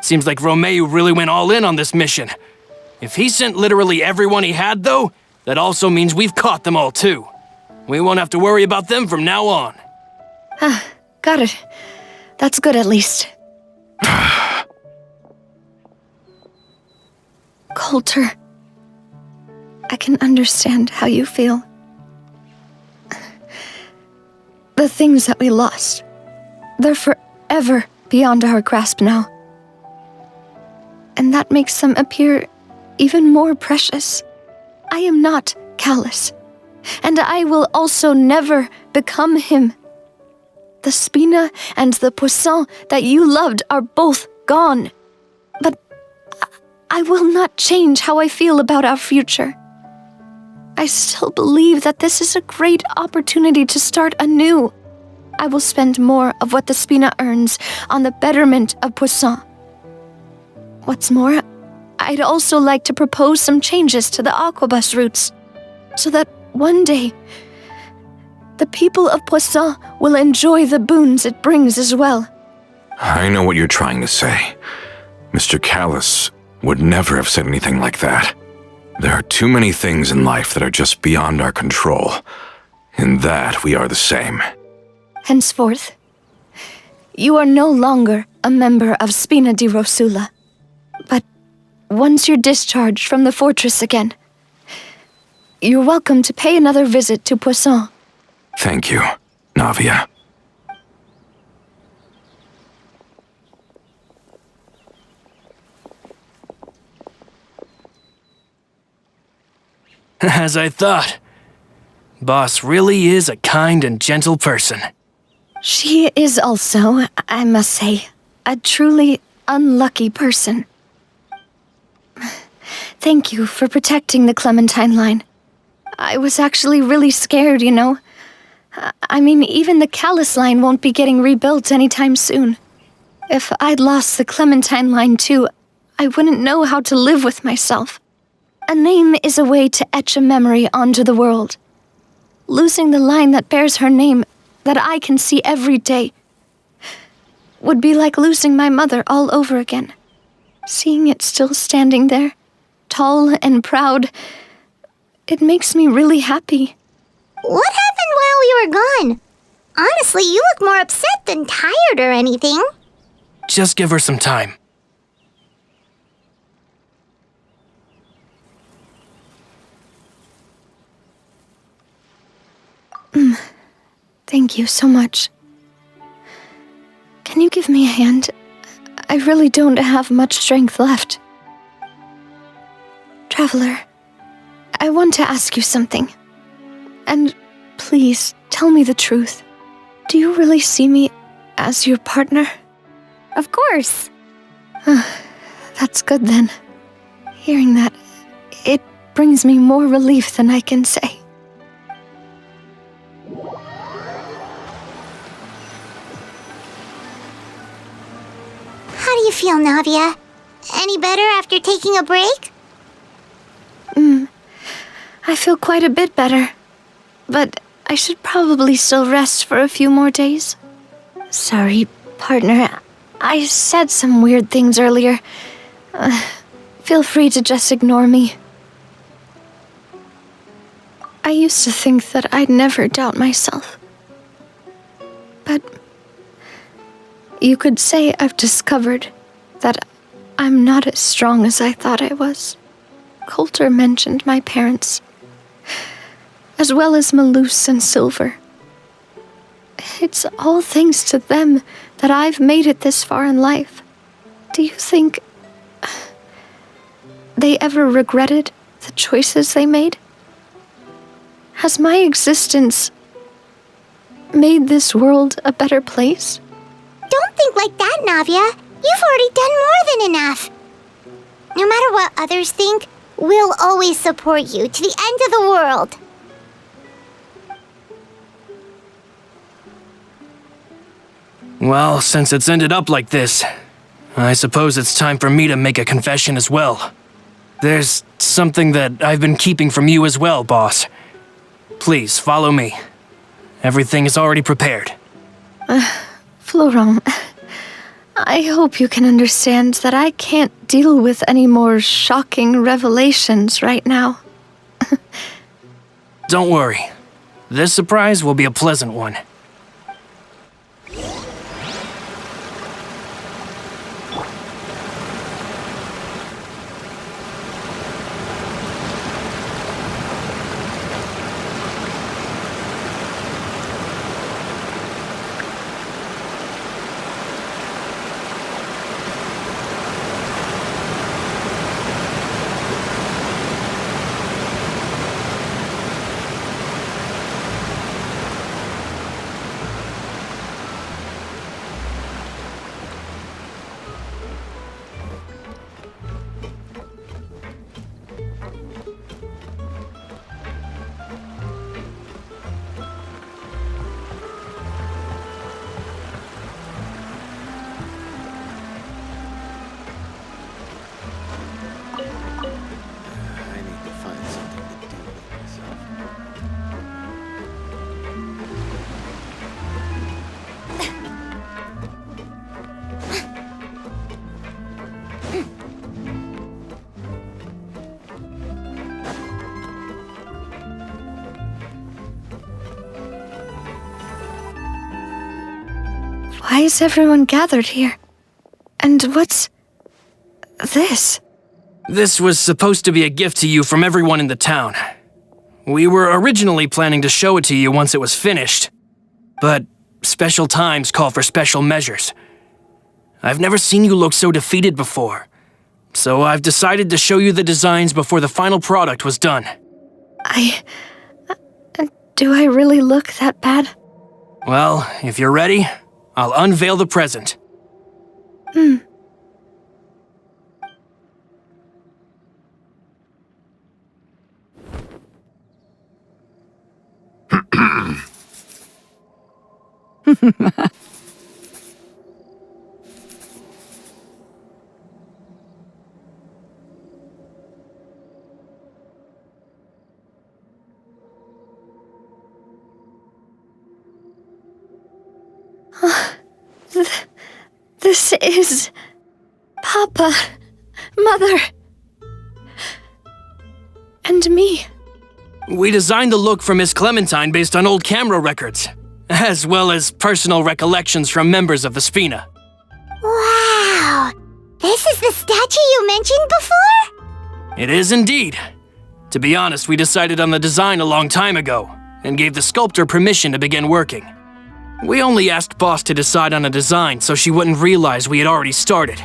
Seems like Romeu really went all in on this mission. If he sent literally everyone he had, though, that also means we've caught them all too. We won't have to worry about them from now on. Got it. That's good at least. Coulter, I can understand how you feel. The things that we lost, they're forever beyond our grasp now. And that makes them appear even more precious. I am not callous, and I will also never become him. The Spina and the Poisson that you loved are both gone. But I will not change how I feel about our future. I still believe that this is a great opportunity to start anew. I will spend more of what the Spina earns on the betterment of Poisson. What's more, I'd also like to propose some changes to the Aquabus routes, so that one day, the people of Poisson will enjoy the boons it brings as well. I know what you're trying to say. Mr. Callus would never have said anything like that. There are too many things in life that are just beyond our control. In that, we are the same. Henceforth, you are no longer a member of Spina di Rosula. But once you're discharged from the fortress again, you're welcome to pay another visit to Poisson. Thank you, Navia. As I thought. Boss really is a kind and gentle person. She is also, I must say, a truly unlucky person. Thank you for protecting the Clementine line. I was actually really scared, you know. I mean, even the Callus line won't be getting rebuilt anytime soon. If I'd lost the Clementine line too, I wouldn't know how to live with myself. A name is a way to etch a memory onto the world. Losing the line that bears her name, that I can see every day, would be like losing my mother all over again. Seeing it still standing there, tall and proud, it makes me really happy. What happened while we were gone? Honestly, you look more upset than tired or anything. Just give her some time. Thank you so much. Can you give me a hand? I really don't have much strength left. Traveler, I want to ask you something. And please, tell me the truth. Do you really see me as your partner? Of course. That's good then. Hearing that, it brings me more relief than I can say. How do you feel, Navia? Any better after taking a break? I feel quite a bit better. But I should probably still rest for a few more days. Sorry, partner. I said some weird things earlier. Feel free to just ignore me. I used to think that I'd never doubt myself. But you could say I've discovered that I'm not as strong as I thought I was. Coulter mentioned my parents, as well as Malus and Silver. It's all thanks to them that I've made it this far in life. Do you think they ever regretted the choices they made? Has my existence made this world a better place? Don't think like that, Navia. You've already done more than enough. No matter what others think, We'll always support you to the end of the world. Well, since it's ended up like this, I suppose it's time for me to make a confession as well. There's something that I've been keeping from you as well, boss. Please, follow me. Everything is already prepared. Florent, I hope you can understand that I can't deal with any more shocking revelations right now. Don't worry. This surprise will be a pleasant one. Why is everyone gathered here? And what's this? This was supposed to be a gift to you from everyone in the town. We were originally planning to show it to you once it was finished, but special times call for special measures. I've never seen you look so defeated before, so I've decided to show you the designs before the final product was done. Do I really look that bad? Well, if you're ready, I'll unveil the present. This is... Papa, Mother, and me. We designed the look for Miss Clementine based on old camera records, as well as personal recollections from members of the Spina. Wow! This is the statue you mentioned before? It is indeed. To be honest, we decided on the design a long time ago, and gave the sculptor permission to begin working. We only asked Boss to decide on a design so she wouldn't realize we had already started.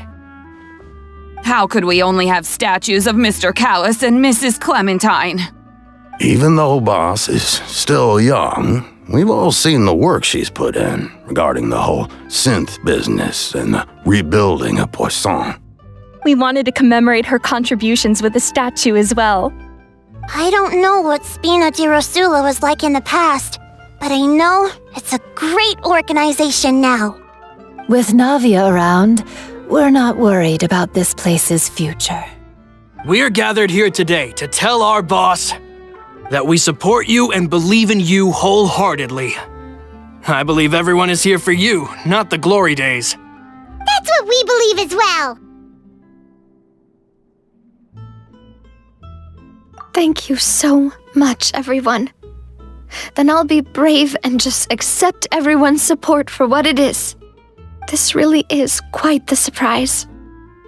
How could we only have statues of Mr. Callus and Mrs. Clementine? Even though Boss is still young, we've all seen the work she's put in regarding the whole synth business and the rebuilding of Poisson. We wanted to commemorate her contributions with a statue as well. I don't know what Spina di Rosula was like in the past, but I know it's a great organization now. With Navia around, we're not worried about this place's future. We're gathered here today to tell our boss that we support you and believe in you wholeheartedly. I believe everyone is here for you, not the glory days. That's what we believe as well. Thank you so much, everyone. Then I'll be brave and just accept everyone's support for what it is. This really is quite the surprise.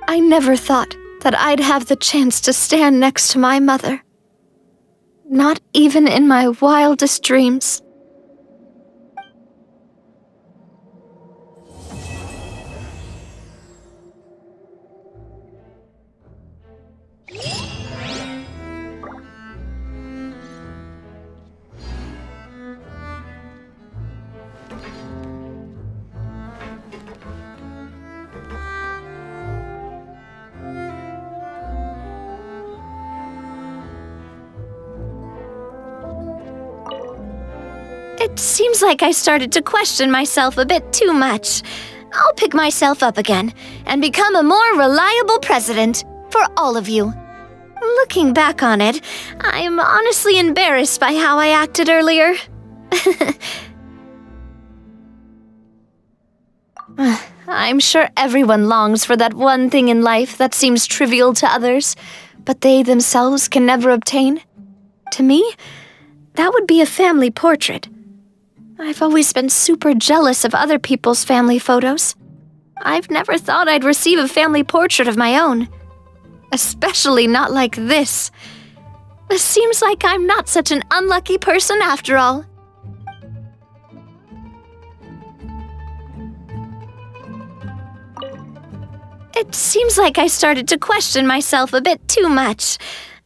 I never thought that I'd have the chance to stand next to my mother. Not even in my wildest dreams. It seems like I started to question myself a bit too much. I'll pick myself up again and become a more reliable president for all of you. Looking back on it, I'm honestly embarrassed by how I acted earlier. I'm sure everyone longs for that one thing in life that seems trivial to others, but they themselves can never obtain. To me, that would be a family portrait. I've always been super jealous of other people's family photos. I've never thought I'd receive a family portrait of my own. Especially not like this. It seems like I'm not such an unlucky person after all. It seems like I started to question myself a bit too much.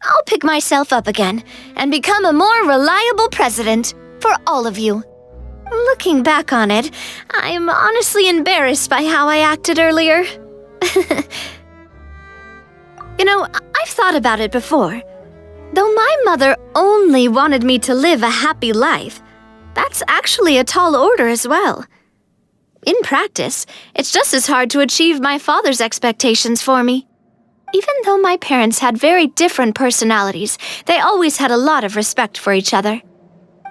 I'll pick myself up again and become a more reliable president for all of you. Looking back on it, I'm honestly embarrassed by how I acted earlier. You know, I've thought about it before. Though my mother only wanted me to live a happy life, that's actually a tall order as well. In practice, it's just as hard to achieve my father's expectations for me. Even though my parents had very different personalities, they always had a lot of respect for each other.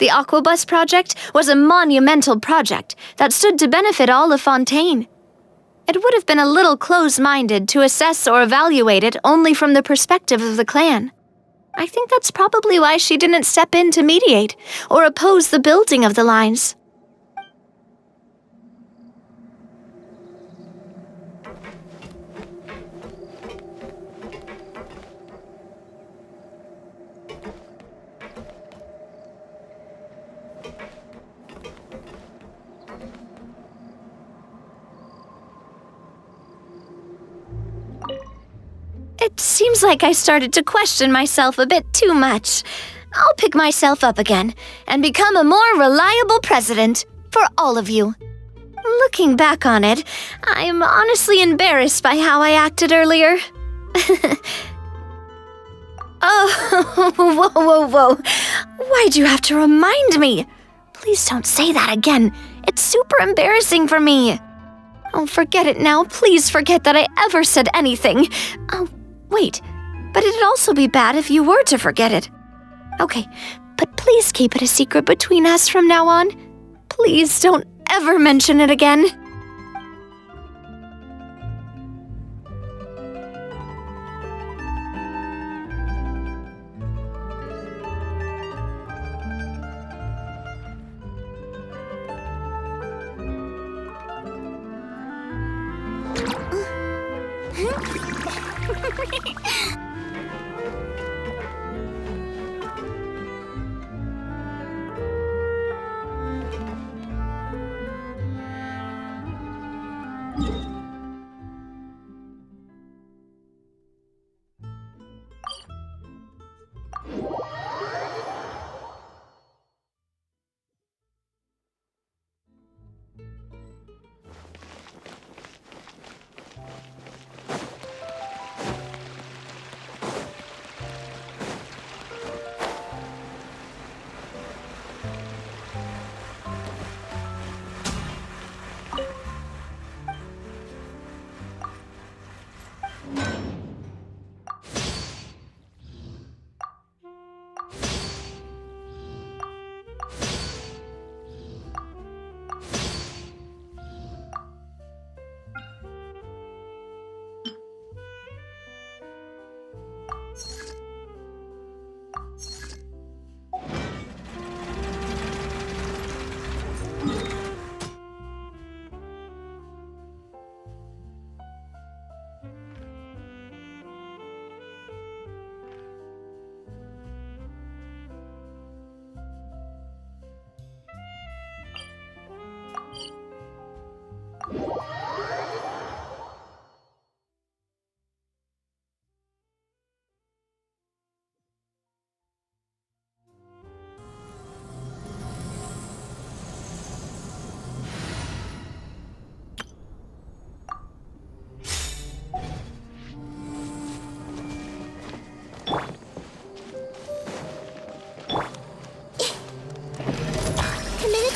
The Aquabus project was a monumental project that stood to benefit all of Fontaine. It would have been a little close-minded to assess or evaluate it only from the perspective of the clan. I think that's probably why she didn't step in to mediate or oppose the building of the lines. It seems like I started to question myself a bit too much. I'll pick myself up again and become a more reliable president for all of you. Looking back on it, I'm honestly embarrassed by how I acted earlier. Oh, whoa. Why'd you have to remind me? Please don't say that again. It's super embarrassing for me. Oh, forget it now. Please forget that I ever said anything. Oh, wait. But it'd also be bad if you were to forget it. Okay, but please keep it a secret between us from now on. Please don't ever mention it again.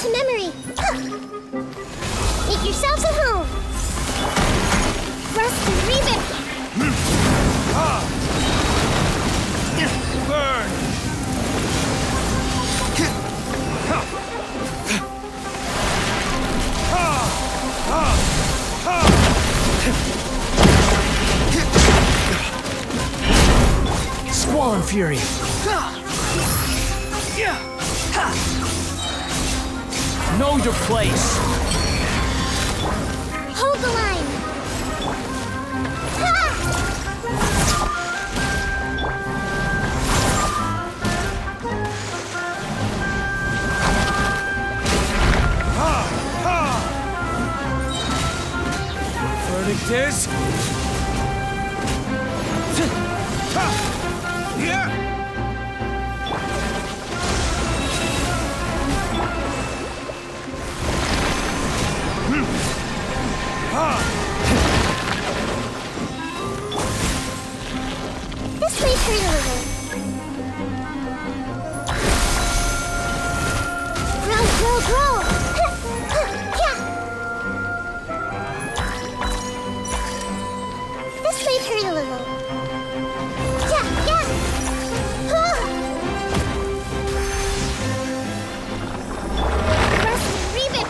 to memory. Huh. Make yourselves at home. Rust and Reven. Burn! Squall and Fury. Know your place. Hold the line. Verdict is... This may hurt a little. Grow. This may hurt a little. Rust and Reven.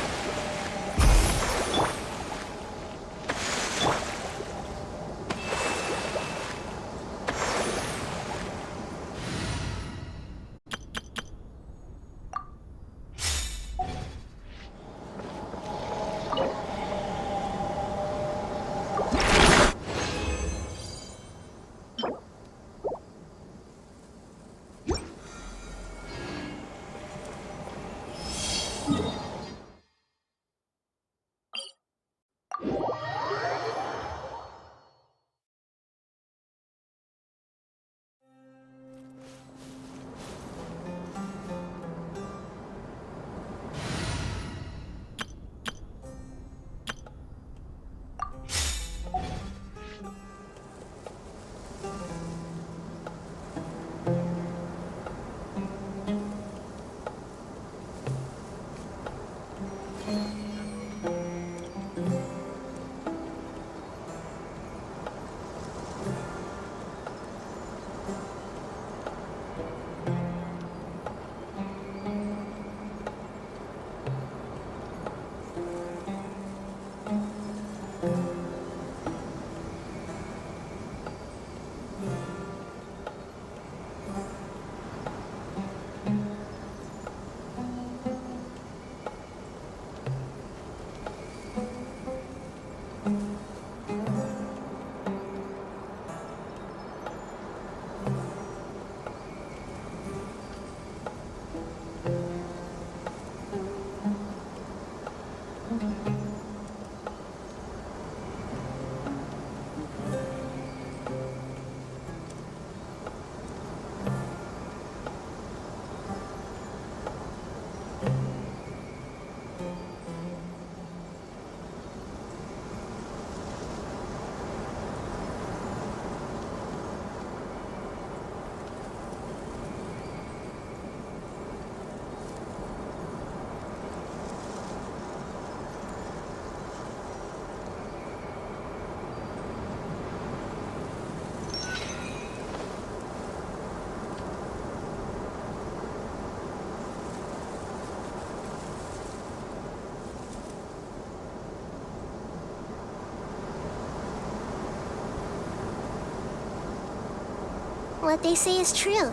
What they say is true.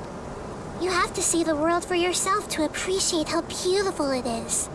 You have to see the world for yourself to appreciate how beautiful it is.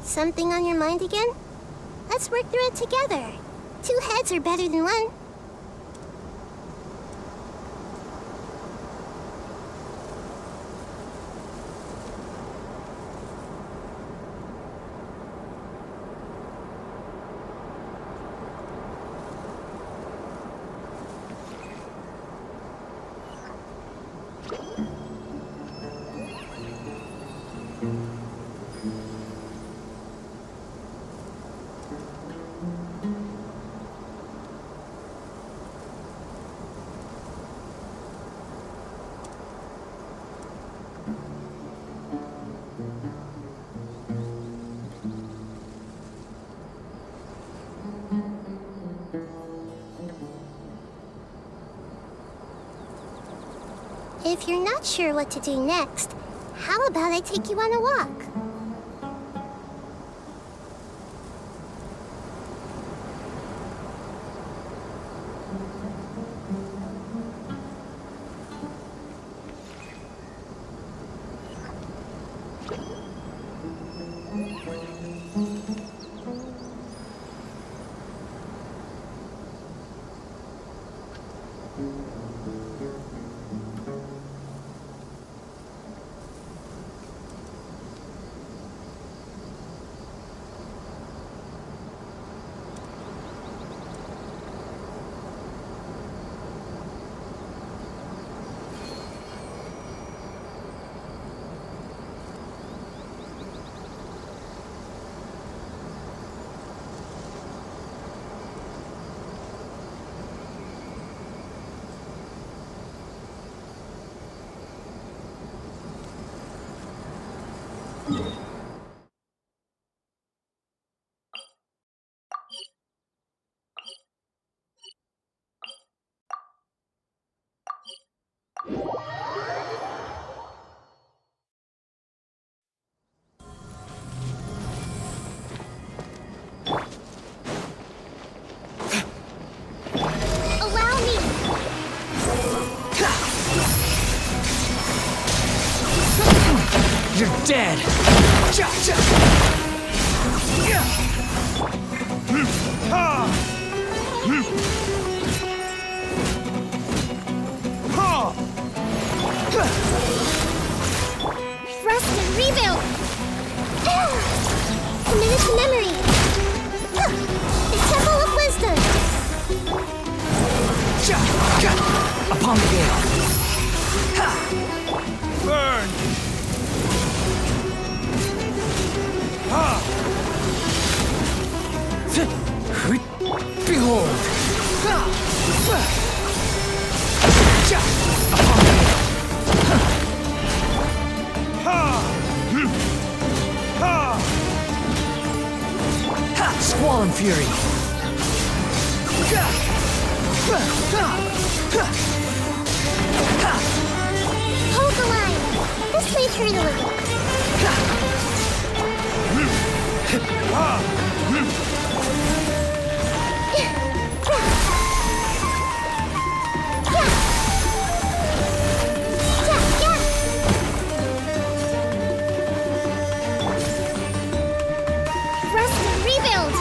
Something on your mind again? Let's work through it together. 2 heads are better than 1. If you're not sure what to do next, how about I take you on a walk? You're dead! Rest and rebuild! Committed to memory! The Temple of Wisdom! Upon the gale! Burn! Behold! Squall and Fury! Hold the line! This may hurt a little. Rest and rebuild!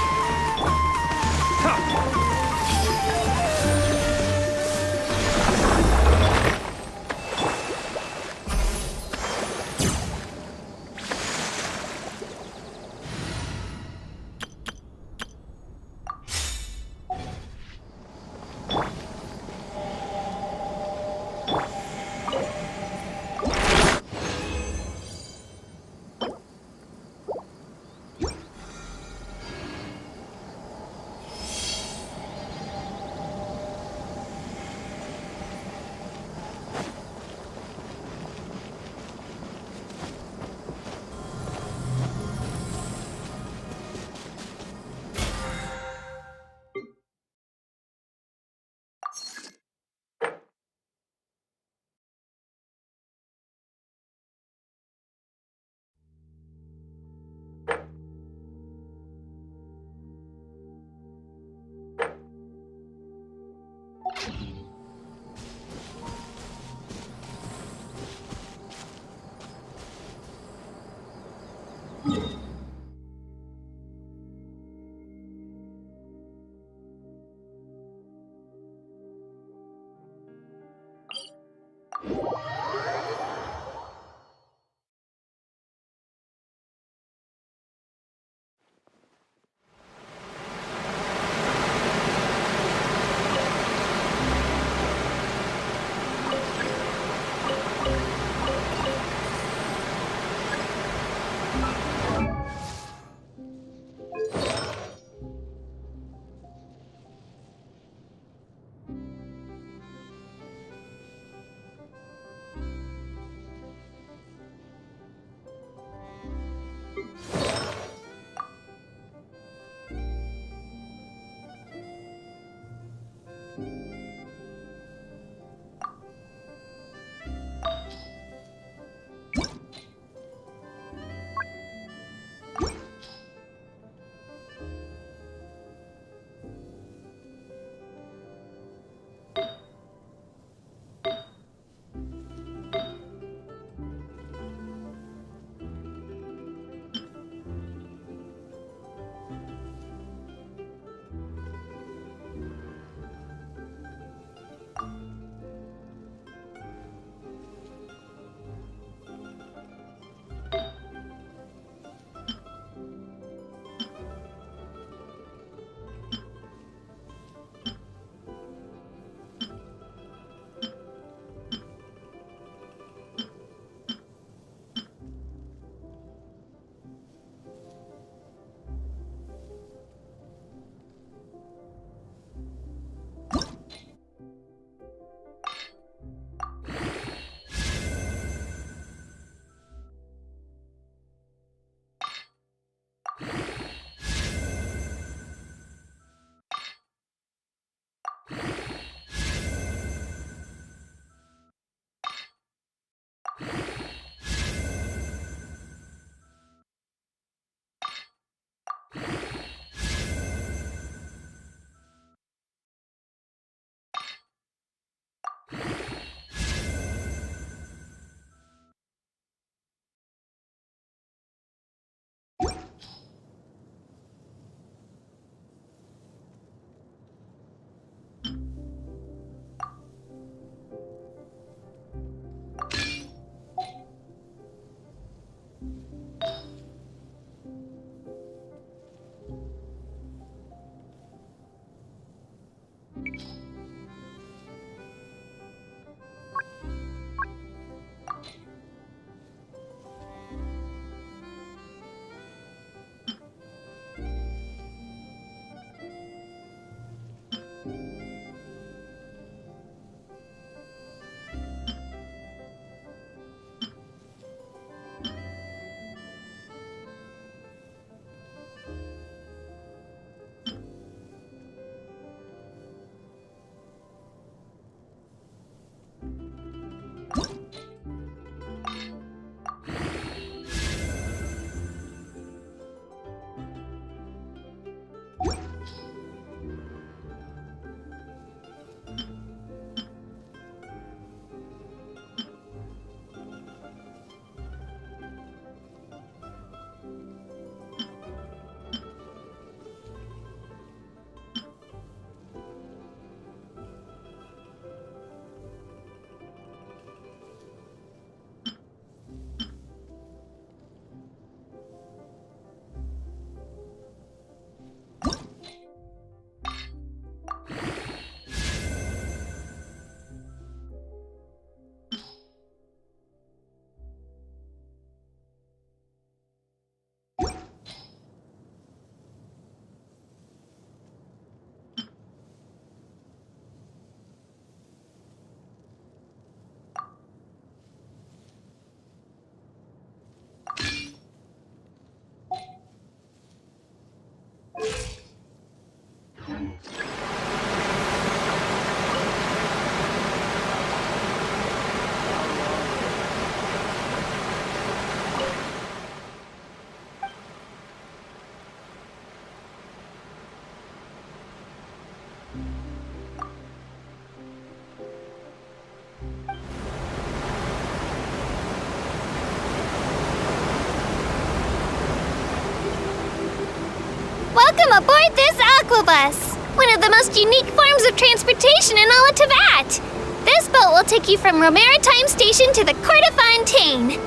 Welcome aboard this aquabus, one of the most unique forms of transportation in all of Teyvat. This boat will take you from Romaritime Station to the Court of Fontaine.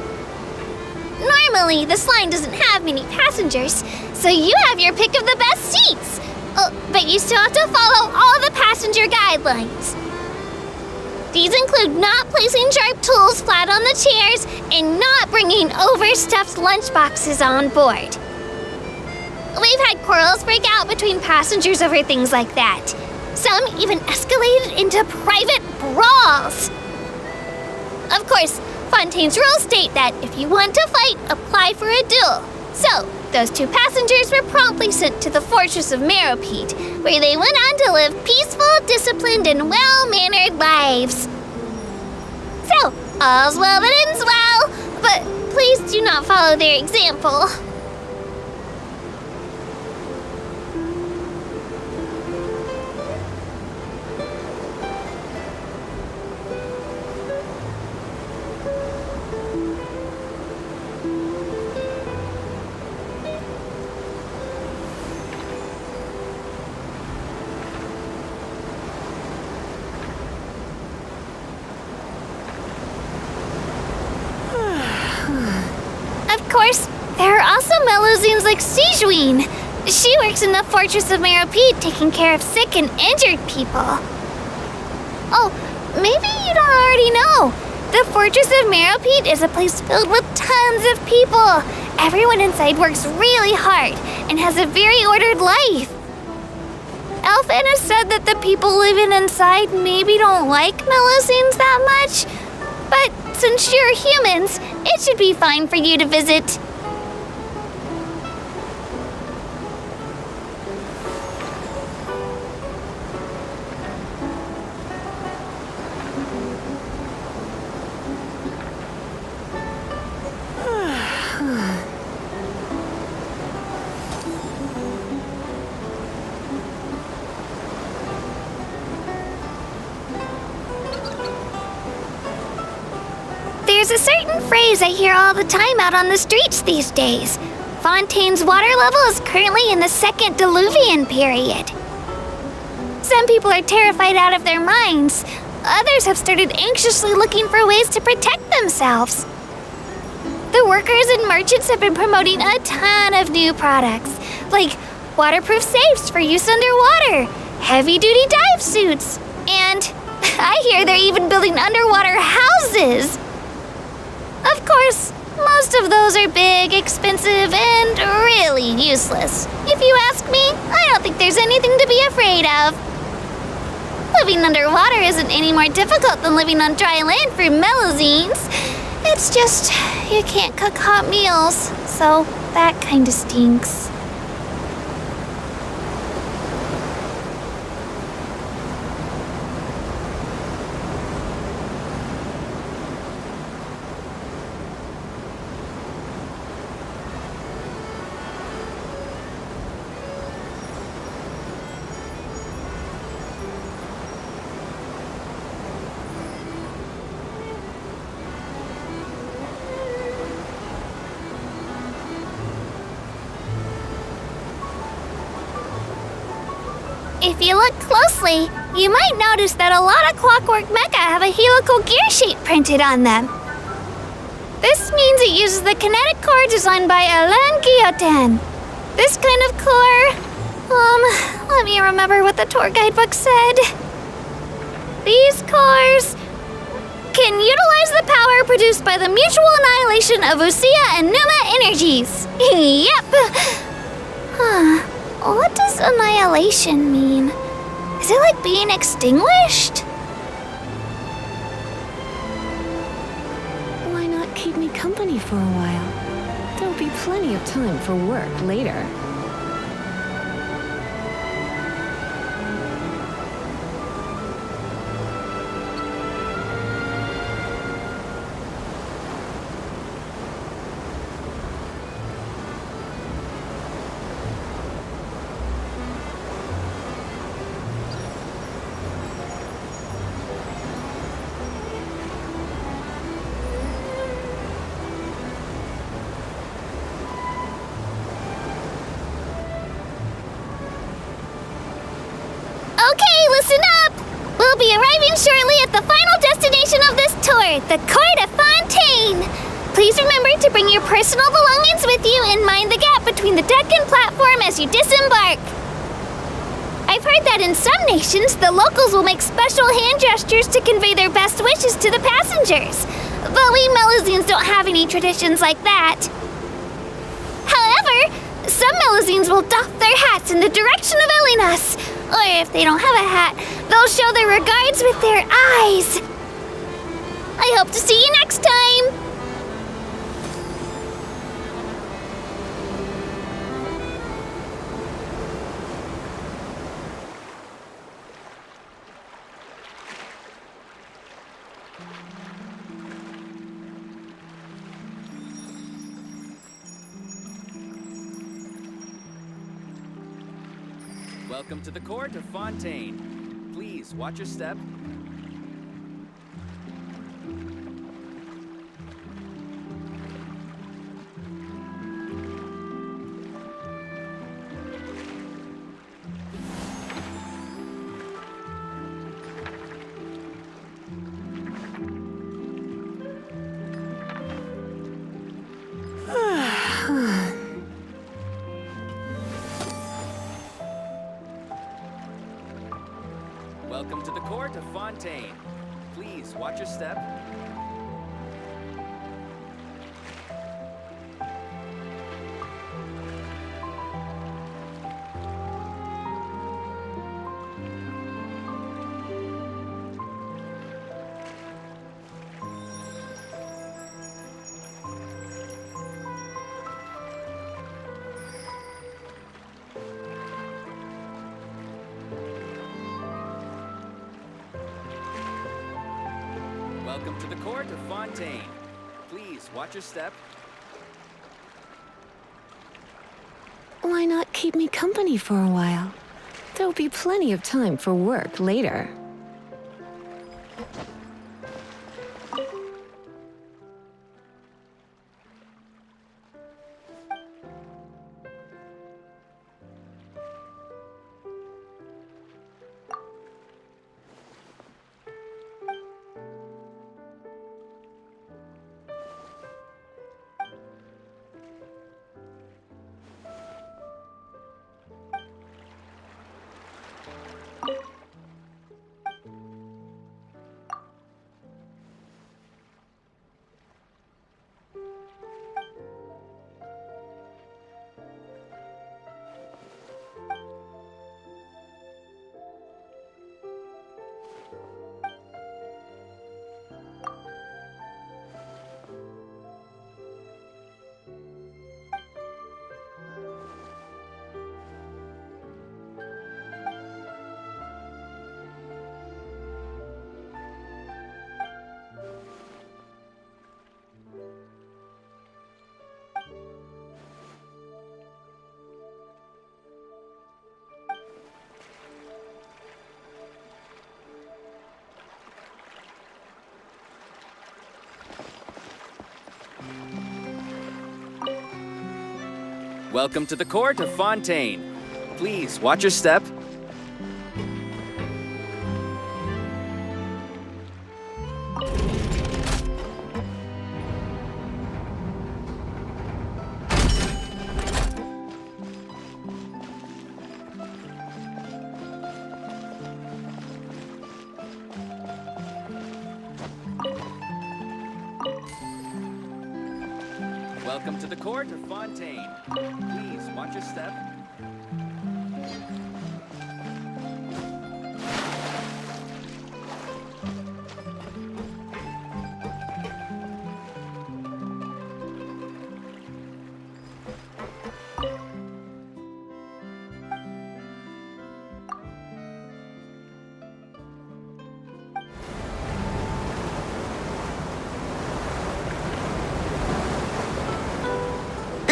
Normally, this line doesn't have many passengers, so you have your pick of the best seats. But you still have to follow all the passenger guidelines. These include not placing sharp tools flat on the chairs and not bringing overstuffed lunchboxes on board. We've had quarrels break out between passengers over things like that. Some even escalated into private brawls. Of course, Fontaine's rules state that if you want to fight, apply for a duel. So, those two passengers were promptly sent to the fortress of Meropede, where they went on to live peaceful, disciplined disciplined and well-mannered lives. So, all's well that ends well, but please do not follow their example. Of course, there are also Melusines like Sijuin. She works in the Fortress of Meropide, taking care of sick and injured people. Oh, maybe you don't already know. The Fortress of Meropide is a place filled with tons of people. Everyone inside works really hard and has a very ordered life. Elfana said that the people living inside maybe don't like Melusines that much, but since you're humans, it should be fine for you to visit. There's a certain phrase I hear all the time out on the streets these days. Fontaine's water level is currently in the second Diluvian period. Some people are terrified out of their minds. Others have started anxiously looking for ways to protect themselves. The workers and merchants have been promoting a ton of new products, like waterproof safes for use underwater, heavy-duty dive suits, and I hear they're even building underwater houses. Of course, most of those are big, expensive, and really useless. If you ask me, I don't think there's anything to be afraid of. Living underwater isn't any more difficult than living on dry land for Melusines. It's just, you can't cook hot meals, so that kinda stinks. If you look closely, you might notice that a lot of Clockwork Mecha have a helical gear shape printed on them. This means it uses the kinetic core designed by Alain Guillotin. This kind of core... let me remember what the tour guidebook said. These cores can utilize the power produced by the mutual annihilation of Usia and Numa energies. Yep. What does annihilation mean? Is it like being extinguished? Why not keep me company for a while? There'll be plenty of time for work later. Okay, listen up! We'll be arriving shortly at the final destination of this tour, the Court of Fontaine. Please remember to bring your personal belongings with you and mind the gap between the deck and platform as you disembark. I've heard that in some nations, the locals will make special hand gestures to convey their best wishes to the passengers. But we Melusines don't have any traditions like that. However, some Melusines will doff their hats in the direction of Elinas. Or if they don't have a hat, they'll show their regards with their eyes. I hope to see you next time! Welcome to the court of Fontaine. Please watch your step. Welcome to the court of Fontaine. Please watch your step. Welcome to the court of Fontaine. Please watch your step. Why not keep me company for a while? There'll be plenty of time for work later. Welcome to the court of Fontaine. Please watch your step. Welcome to the court of Fontaine. Please watch your step.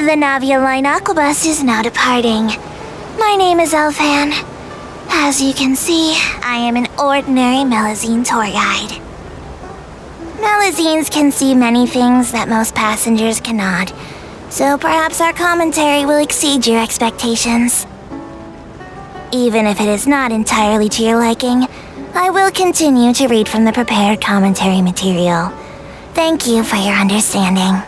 The Navia Line Aquabus is now departing. My name is Elfan. As you can see, I am an ordinary Melazine tour guide. Melazines can see many things that most passengers cannot, so perhaps our commentary will exceed your expectations. Even if it is not entirely to your liking, I will continue to read from the prepared commentary material. Thank you for your understanding.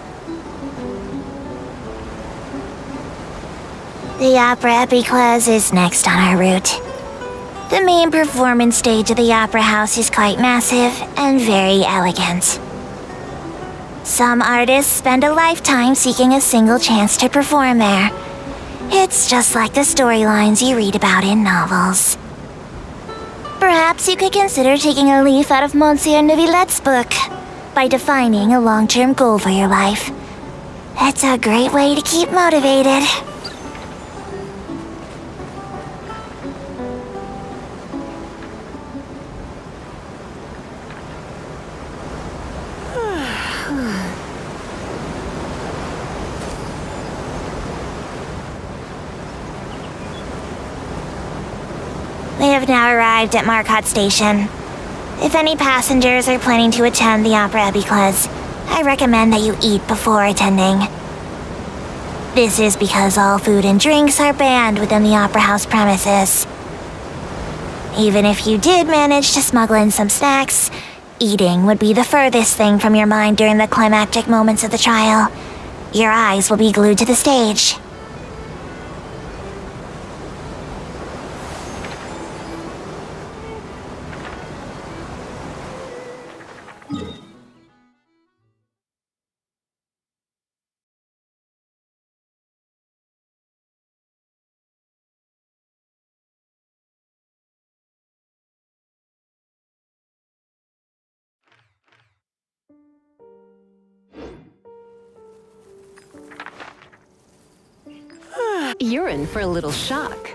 The Opera Epiclese is next on our route. The main performance stage of the Opera House is quite massive and very elegant. Some artists spend a lifetime seeking a single chance to perform there. It's just like the storylines you read about in novels. Perhaps you could consider taking a leaf out of Monsieur Neuvillette's book by defining a long-term goal for your life. It's a great way to keep motivated. have now arrived at Marcotte Station. If any passengers are planning to attend the Opera Epiclese, I recommend that you eat before attending. This is because all food and drinks are banned within the Opera House premises. Even if you did manage to smuggle in some snacks, eating would be the furthest thing from your mind during the climactic moments of the trial. Your eyes will be glued to the stage. You're in for a little shock.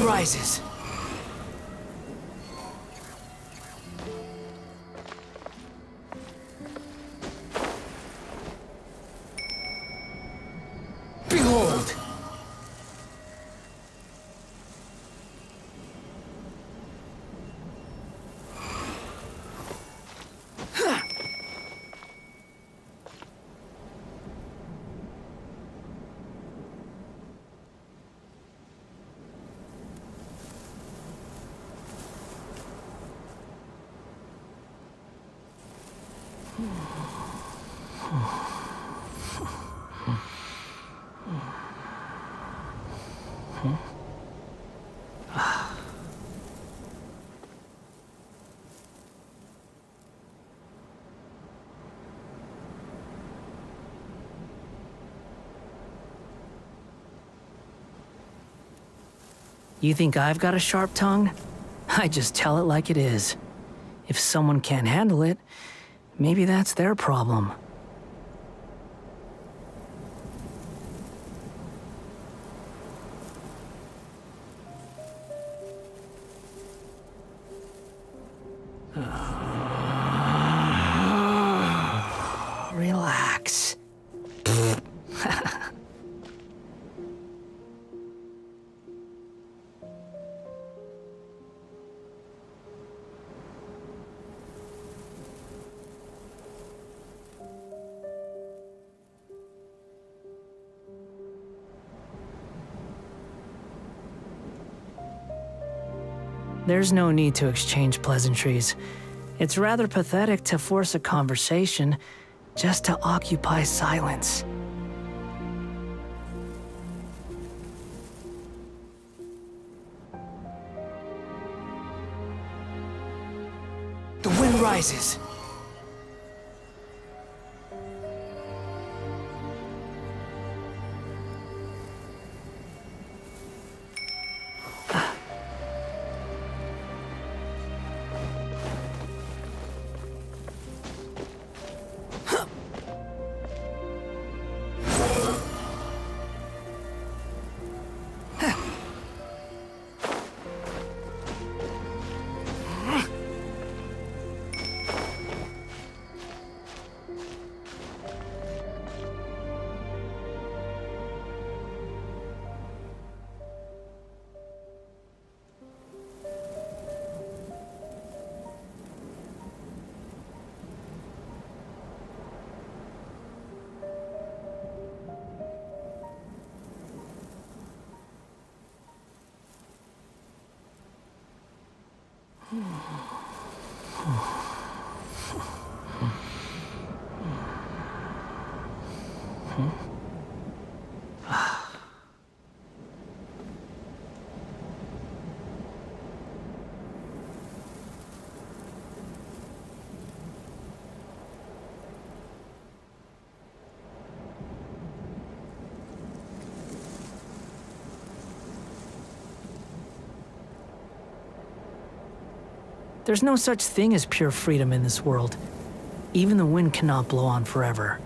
rises. Behold! You think I've got a sharp tongue? I just tell it like it is. If someone can't handle it, maybe that's their problem. Relax. There's no need to exchange pleasantries. It's rather pathetic to force a conversation just to occupy silence. The wind rises. There's no such thing as pure freedom in this world. Even the wind cannot blow on forever.